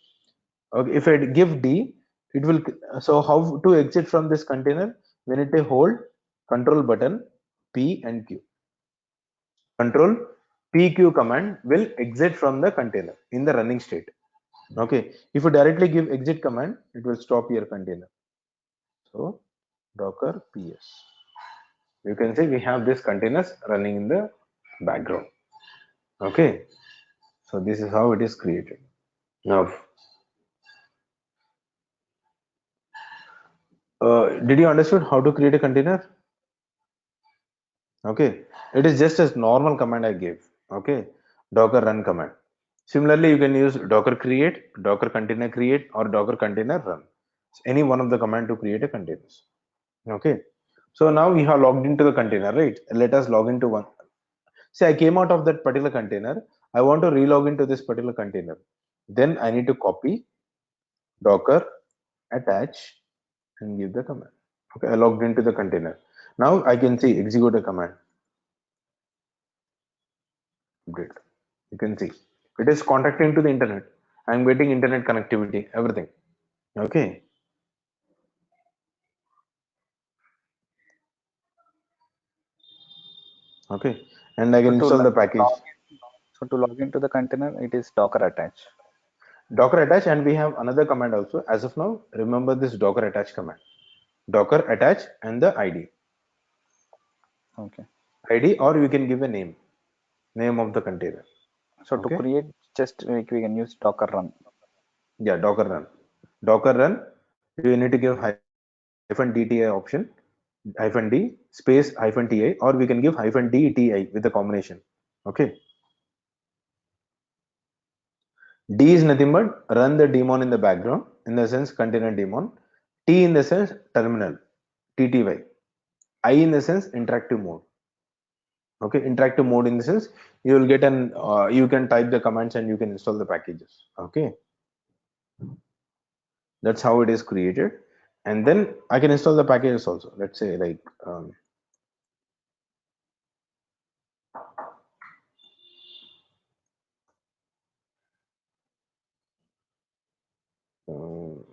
Okay, if I give D, it will. So how to exit from this container? We need to hold control button P and Q. Control PQ command will exit from the container in the running state. Okay, if you directly give exit command, it will stop your container. So docker ps. You can see we have these containers running in the background. Okay, so this is how it is created. Now, did you understood how to create a container? Okay, it is just as normal command I gave. Okay, docker run command. Similarly, you can use docker create, docker container create, or docker container run. Any one of the command to create a containers. Okay, so now we have logged into the container, right? Let us log into one. See, I came out of that particular container. I want to relog into this particular container. Then I need to copy docker attach and give the command. Okay, I logged into the container. Now I can see execute a command. Update. You can see it is contacting to the internet. I'm getting internet connectivity, everything. Okay. Okay. And I So can to install the package. log into the container, it is docker attach. Docker attach, and we have another command also. As of now, remember this docker attach command. Docker attach and the ID. Okay. ID, or you can give a name of the container. So to Okay. create, just like we can use docker run. Yeah, docker run. Docker run. You need to give hyphen DTI option, hyphen D space hyphen TI, or we can give hyphen D TI with the combination. Okay. D is nothing but run the daemon in the background, in the sense container daemon. T in the sense terminal, TTY. I in the sense interactive mode. Okay, interactive mode in the sense you will get an you can type the commands and you can install the packages. Okay, that's how it is created, and then I can install the packages also. Let's say like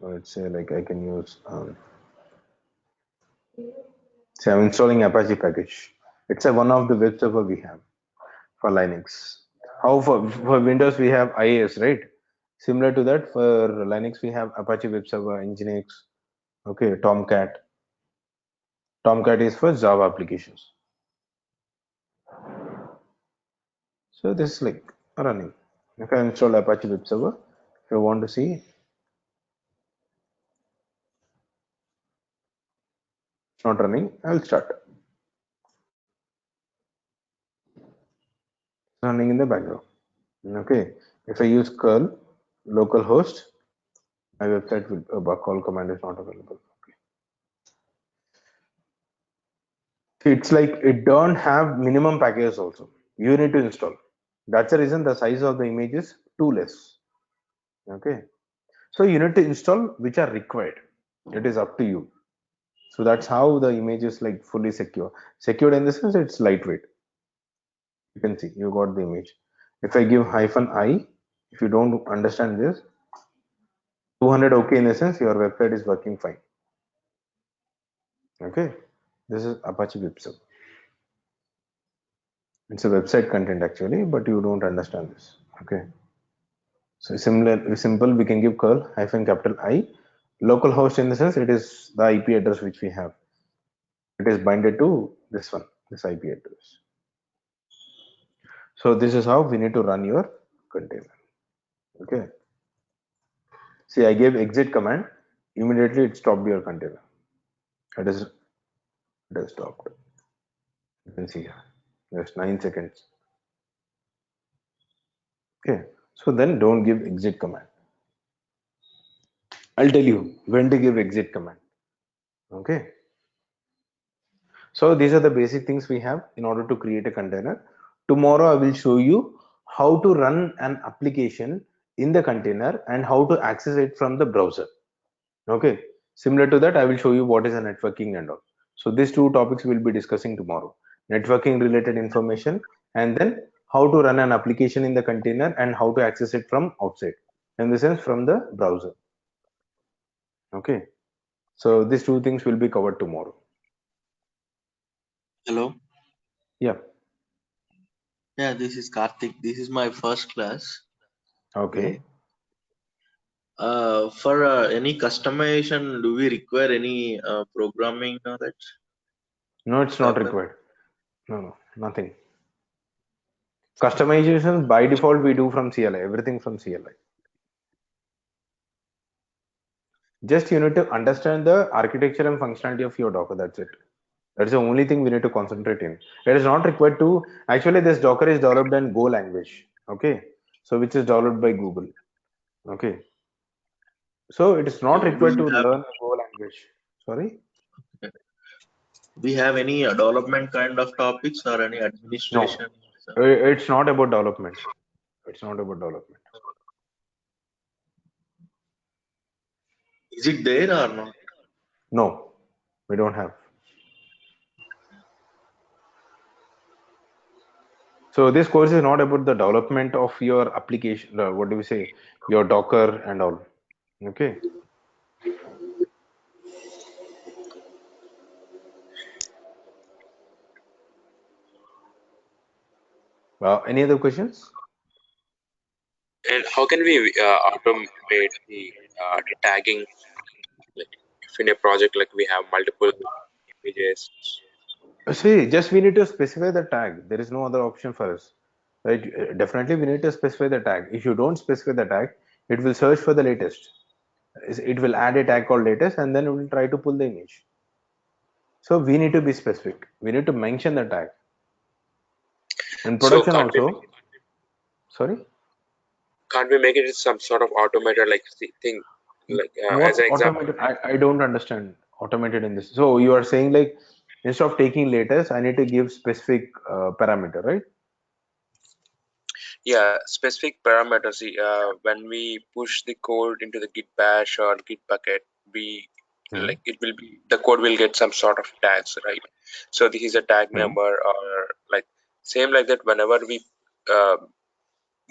let's say like I can use say I'm installing Apache package. It's a one of the web server we have for Linux. How for Windows we have IIS, right? Similar to that, for Linux we have Apache web server, Nginx, okay, Tomcat. Tomcat is for Java applications. So this is like running. If I install Apache web server, if you want to see, it's not running, I'll start. It's running in the background. Okay. If I use curl localhost, my website will call command is not available. Okay. It's like it don't have minimum packages also. You need to install. That's the reason the size of the image is too less. Okay. So you need to install which are required. It is up to you. So that's how the image is like fully secure. Secured in the sense it's lightweight. You can see you got the image. If I give hyphen I, if you don't understand this, 200 okay in the sense your website is working fine. Okay, this is Apache web server. It's a website content actually, but you don't understand this. Okay. So simple, we can give curl hyphen capital I. Localhost in the sense it is the IP address which we have. It is binded to this one, this IP address. So this is how we need to run your container. Okay. See, I gave exit command. Immediately it stopped your container. It has stopped. You can see here. Just 9 seconds. Okay. So then don't give exit command. I'll tell you when to give exit command. Okay. So these are the basic things we have in order to create a container. Tomorrow I will show you how to run an application in the container and how to access it from the browser. Okay. Similar to that, I will show you what is a networking and all. So these two topics we'll be discussing tomorrow. Networking related information and then how to run an application in the container and how to access it from outside. In the sense from the browser. Okay. So these two things will be covered tomorrow. Hello. Yeah. Yeah, this is Karthik. This is my first class. Okay. For any customization, do we require any programming knowledge? No, it's not Docker? required. No, nothing. Customization by default we do from CLI, everything from CLI. Just you need to understand the architecture and functionality of your Docker. That's it. That's the only thing we need to concentrate in. It is not required to. Actually, this Docker is developed in Go language. Okay, so which is developed by Google. Okay, so it is not So required to learn Go language. Sorry. we have any development kind of topics or any No, administration? it's not about development. It's not about development. Is it there or not? No, we don't have. So this course is not about the development of your application. What do we say? Your Docker and all. Okay. Any other questions? And how can we automate the tagging? Like if in a project like we have multiple images. See, just we need to specify the tag. There is no other option for us, right? Definitely, we need to specify the tag. If you don't specify the tag, it will search for the latest. It will add a tag called latest, and then it will try to pull the image. So we need to be specific. We need to mention the tag. In So production also. Sorry. can't we make it some sort of automated like thing? Like What as an example, automated? I don't understand automated in this. So you are saying like instead of taking latest, I need to give specific parameter, right? yeah, specific parameters. When we push the code into the Git Bash or Git bucket, we Hmm. like it will be the code will get some sort of tags, right? So this is a tag Hmm. number or like same like that. Whenever we uh,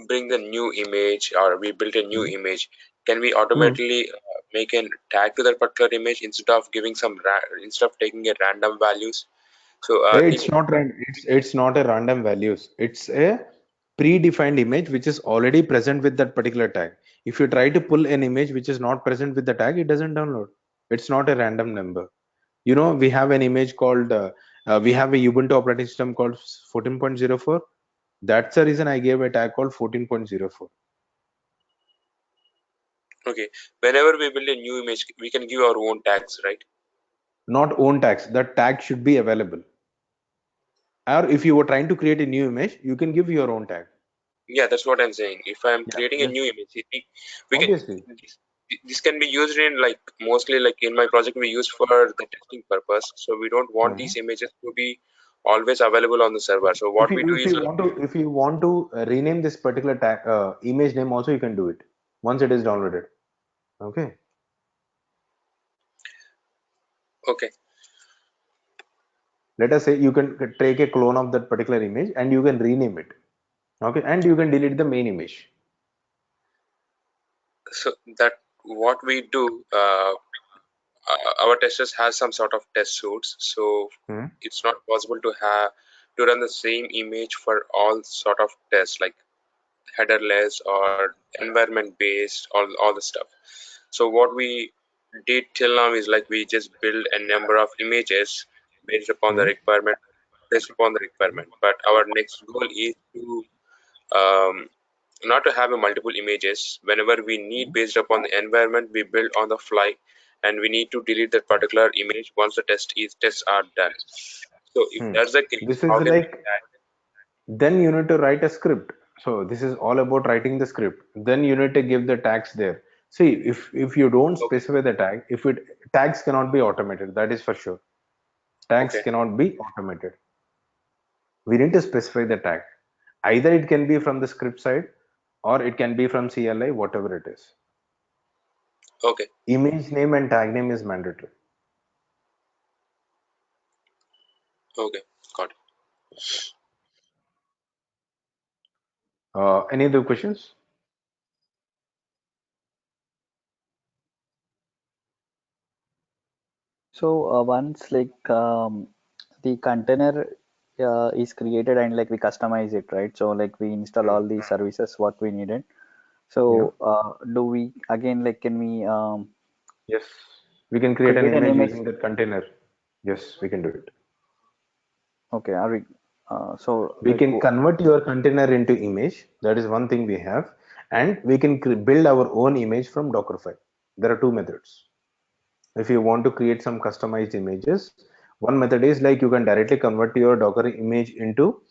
bring the new image or we build a new Hmm. image, can we Hmm. automatically make a tag to that particular image instead of giving instead of taking a random values? So It's not a random values. It's a predefined image which is already present with that particular tag. If you try to pull an image which is not present with the tag, it doesn't download. It's not a random number. You know, we have an image called we have a Ubuntu operating system called 14.04. That's the reason I gave a tag called 14.04. okay, whenever we build a new image, we can give our own tags, right? Not own tags. The tag should be available. Or if you were trying to create a new image, you can give your own tag. Yeah, that's what I'm saying. If I'm Yeah, creating a yes, new image, we can obviously. this, this can be used in like mostly like in my project we use for the testing purpose. So we don't want Mhm. these images to be always available on the server. So what we do If is you like want to rename this particular tag image name also, you can do it once it is downloaded. Okay. okay, Let us say you can take a clone of that particular image and you can rename it. Okay, and you can delete the main image. so that what we do. Our testers have some sort of test suits, so Hmm. it's not possible to have to run the same image for all sort of tests, like headerless or environment based, all the stuff. So what we did till now is like we just build a number of images based upon the Hmm. requirement, but our next goal is to um, not to have a multiple images. Whenever we need, based upon the environment, we build on the fly, and we need to delete that particular image once the tests are done. So if Hmm. that's the case, This is how can we like, then you need to write a script. So this is all about writing the script. Then you need to give the tags there. See, if you don't okay, specify the tag, if it tags cannot be automated, that is for sure. Tags okay, cannot be automated. We need to specify the tag. Either it can be from the script side or it can be from CLI, whatever it is. okay, Image name and tag name is mandatory. okay, got it. Any other questions? So once like the container is created and like we customize it, right? So like we install Hmm. all the services what we needed. Yeah. So do we again like can we Yes. We can create an create an image image? using that container. Yes, we can do it. Okay, are we so We like can convert your container into image. That is one thing we have. And we can build our own image from Dockerfile. There are two methods. If you want to create some customized images, one method is like you can directly convert your Docker image into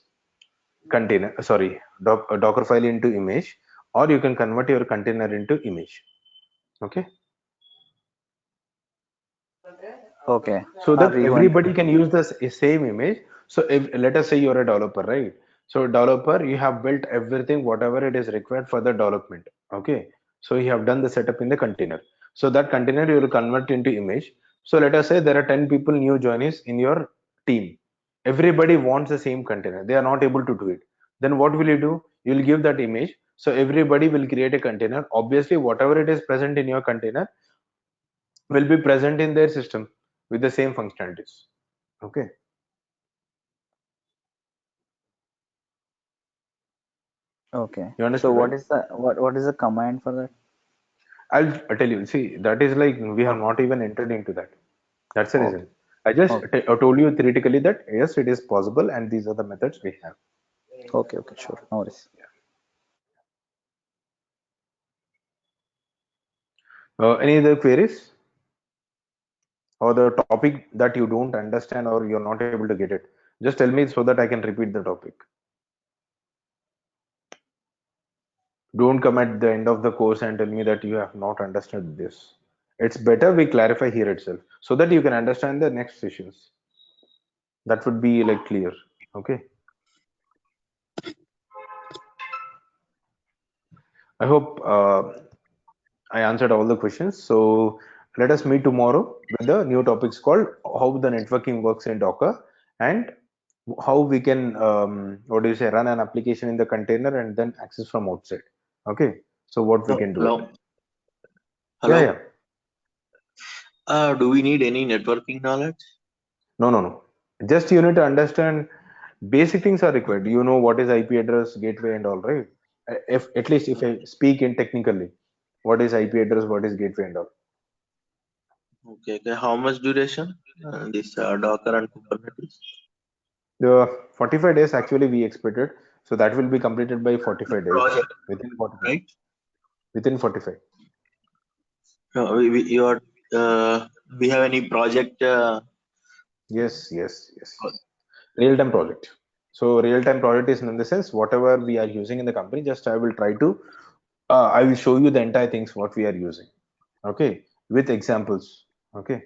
container, sorry, Docker file into image, or you can convert your container into image. Okay. okay, So are that we going? everybody can use the same image. So if, let us say you're a developer, right? So developer, you have built everything whatever it is required for the development. Okay, so you have done the setup in the container. So that container you will convert into image. So let us say there are 10 people new joinees in your team. Everybody wants the same container, they are not able to do it. Then what will you do? You will give that image, so everybody will create a container. Obviously whatever it is present in your container will be present in their system with the same functionalities. Okay, Okay, you so understood, right? what is the what is the command for that? I'll tell you. See, that is like we have not even entered into that. That's the Okay, reason. I just okay, told you theoretically that yes, it is possible, and these are the methods we have. okay, okay, sure, no worries. Any other queries or the topic that you don't understand or you're not able to get it? Just tell me so that I can repeat the topic. Don't come at the end of the course and tell me that you have not understood this. It's better we clarify here itself so that you can understand the next sessions. That would be like clear. Okay. I hope I answered all the questions. So let us meet tomorrow with the new topics called how the networking works in Docker and how we can what do you say, run an application in the container and then access from outside. Okay. So what we Oh, can do it. hello. Yeah, yeah. Hello. Do we need any networking knowledge? No, no, no. Just you need to understand basic things are required. You know what is IP address, gateway, and all, right? If at least if I speak in technically, what is IP address, what is gateway, and all. Okay, okay. How much duration? This Docker and Kubernetes? The 45 days actually we expected, so that will be completed by 45 days. Project, Within 45. right? Within 45. You are, we have any project? Yes, yes, yes. Real-time project. So real-time project is in the sense whatever we are using in the company, just I will try to I will show you the entire things what we are using. Okay, with examples. Okay,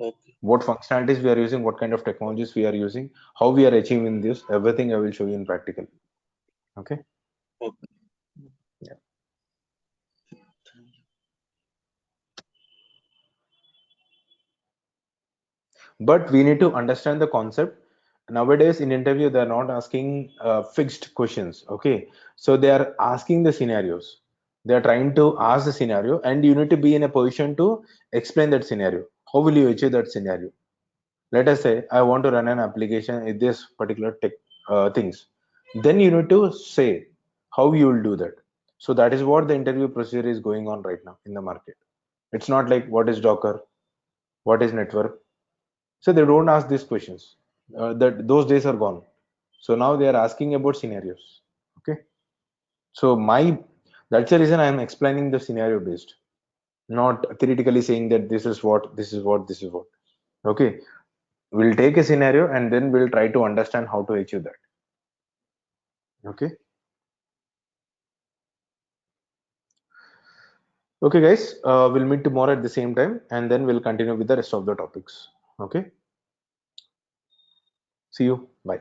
Okay, what functionalities we are using, what kind of technologies we are using, how we are achieving this, everything I will show you in practical. Okay. okay. Yeah. But we need to understand the concept. Nowadays in interview they are not asking fixed questions. Okay, so they are asking the scenarios. They are trying to ask the scenario and you need to be in a position to explain that scenario. How will you achieve that scenario? Let us say I want to run an application in this particular tech things. Then you need to say how you will do that. So that is what the interview procedure is going on right now in the market. It's not like what is Docker, what is network. So they don't ask these questions. That those days are gone. So now they are asking about scenarios. Okay. So that's the reason I am explaining the scenario based, not theoretically saying that this is what, this is what, this is what. Okay. We'll take a scenario and then we'll try to understand how to achieve that. Okay. Okay, guys. We'll meet tomorrow at the same time, and then we'll continue with the rest of the topics. Okay. See you. Bye.